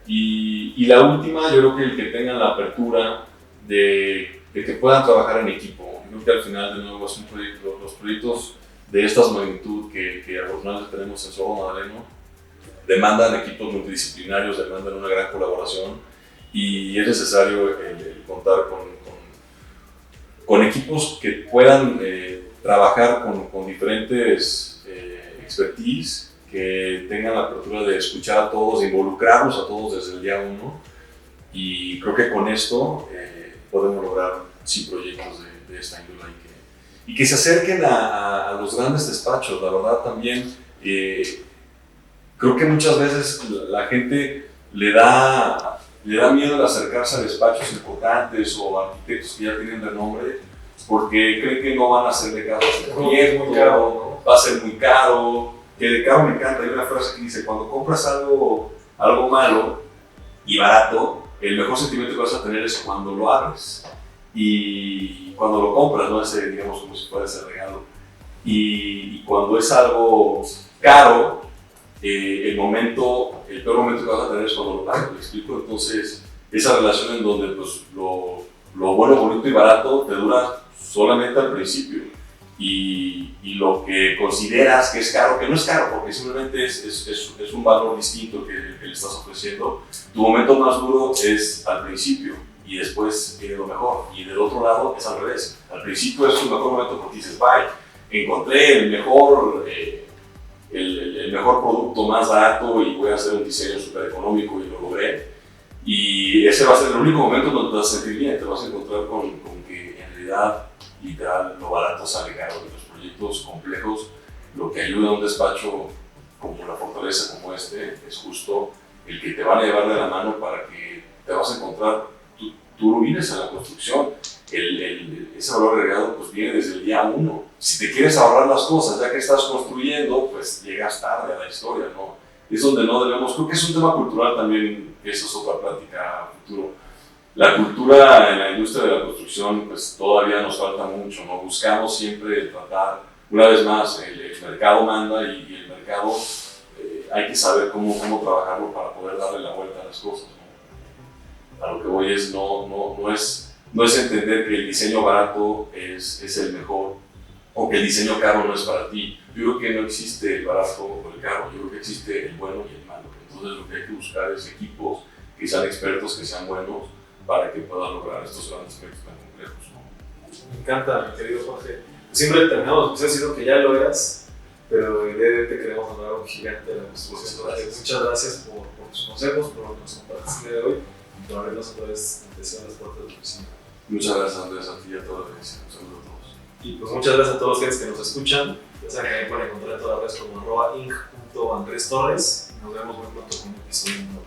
Y la última, yo creo que el que tengan la apertura de que puedan trabajar en equipo. Yo creo que al final, de nuevo, es un proyecto, los proyectos de esta magnitud que afortunadamente tenemos en Solo Magdaleno demandan equipos multidisciplinarios, demandan una gran colaboración y es necesario el contar con equipos que puedan trabajar con diferentes expertise, que tengan la apertura de escuchar a todos, de involucrarlos a todos desde el día uno, y creo que con esto podemos lograr sí proyectos de esta índole y que se acerquen a los grandes despachos. La verdad también creo que muchas veces la gente le da miedo el acercarse a despachos importantes o a arquitectos que ya tienen renombre, porque creen que no van a hacerle caso a este proyecto, muy caro, ¿no? Va a ser muy caro, que de caro me encanta. Hay una frase que dice, cuando compras algo malo y barato, el mejor sentimiento que vas a tener es cuando lo abres y cuando lo compras, ¿no? Ese, digamos, como si fuera ese regalo. Y cuando es algo caro, el peor momento que vas a tener es cuando lo pagas, ¿me explico? Entonces, esa relación en donde pues, lo bueno, bonito y barato te dura solamente al principio, y lo que consideras que es caro, que no es caro, porque simplemente es un valor distinto que le estás ofreciendo, tu momento más duro es al principio y después viene lo mejor, y del otro lado es al revés. Al principio es tu mejor momento porque dices, bye, encontré el mejor producto más barato y voy a hacer un diseño súper económico y lo logré. Y ese va a ser el único momento donde te vas a sentir bien, te vas a encontrar con que en realidad, literal, lo barato sale caro. De los proyectos complejos, lo que ayuda a un despacho como la Fortaleza, como este, es justo el que te van a llevar de la mano para que te vas a encontrar, tú lo vienes a la construcción, ese valor agregado pues viene desde el día uno. Si te quieres ahorrar las cosas ya que estás construyendo, pues llegas tarde a la historia, ¿no? Es donde no debemos, creo que es un tema cultural también, que eso es otra plática a futuro. La cultura en la industria de la construcción, pues todavía nos falta mucho, ¿no? Buscamos siempre tratar, una vez más, el mercado manda y el mercado hay que saber cómo trabajarlo para poder darle la vuelta a las cosas, ¿no? A lo que voy es, no es entender que el diseño barato es el mejor, o que el diseño caro no es para ti. Yo creo que no existe el barato o el caro, yo creo que existe el bueno y el malo. Entonces lo que hay que buscar es equipos que sean expertos, que sean buenos, para que puedan lograr estos grandes proyectos tan complejos, ¿no? Me encanta, mi querido Jorge. Siempre terminamos diciendo que ya lo eras, pero el día de hoy te queremos hablar un gigante de la construcción. Muchas gracias por tus consejos, por lo que nos compartiste el día de hoy y por abrirnos otra vez las puertas de tu oficina. Muchas gracias, Andrés, a ti y a toda la audiencia. Un saludo a todos. Y pues muchas gracias a todos los que nos escuchan. Ya saben que me pueden encontrar en todas las redes como @inc.andrestorres. Nos vemos muy pronto con un episodio nuevo.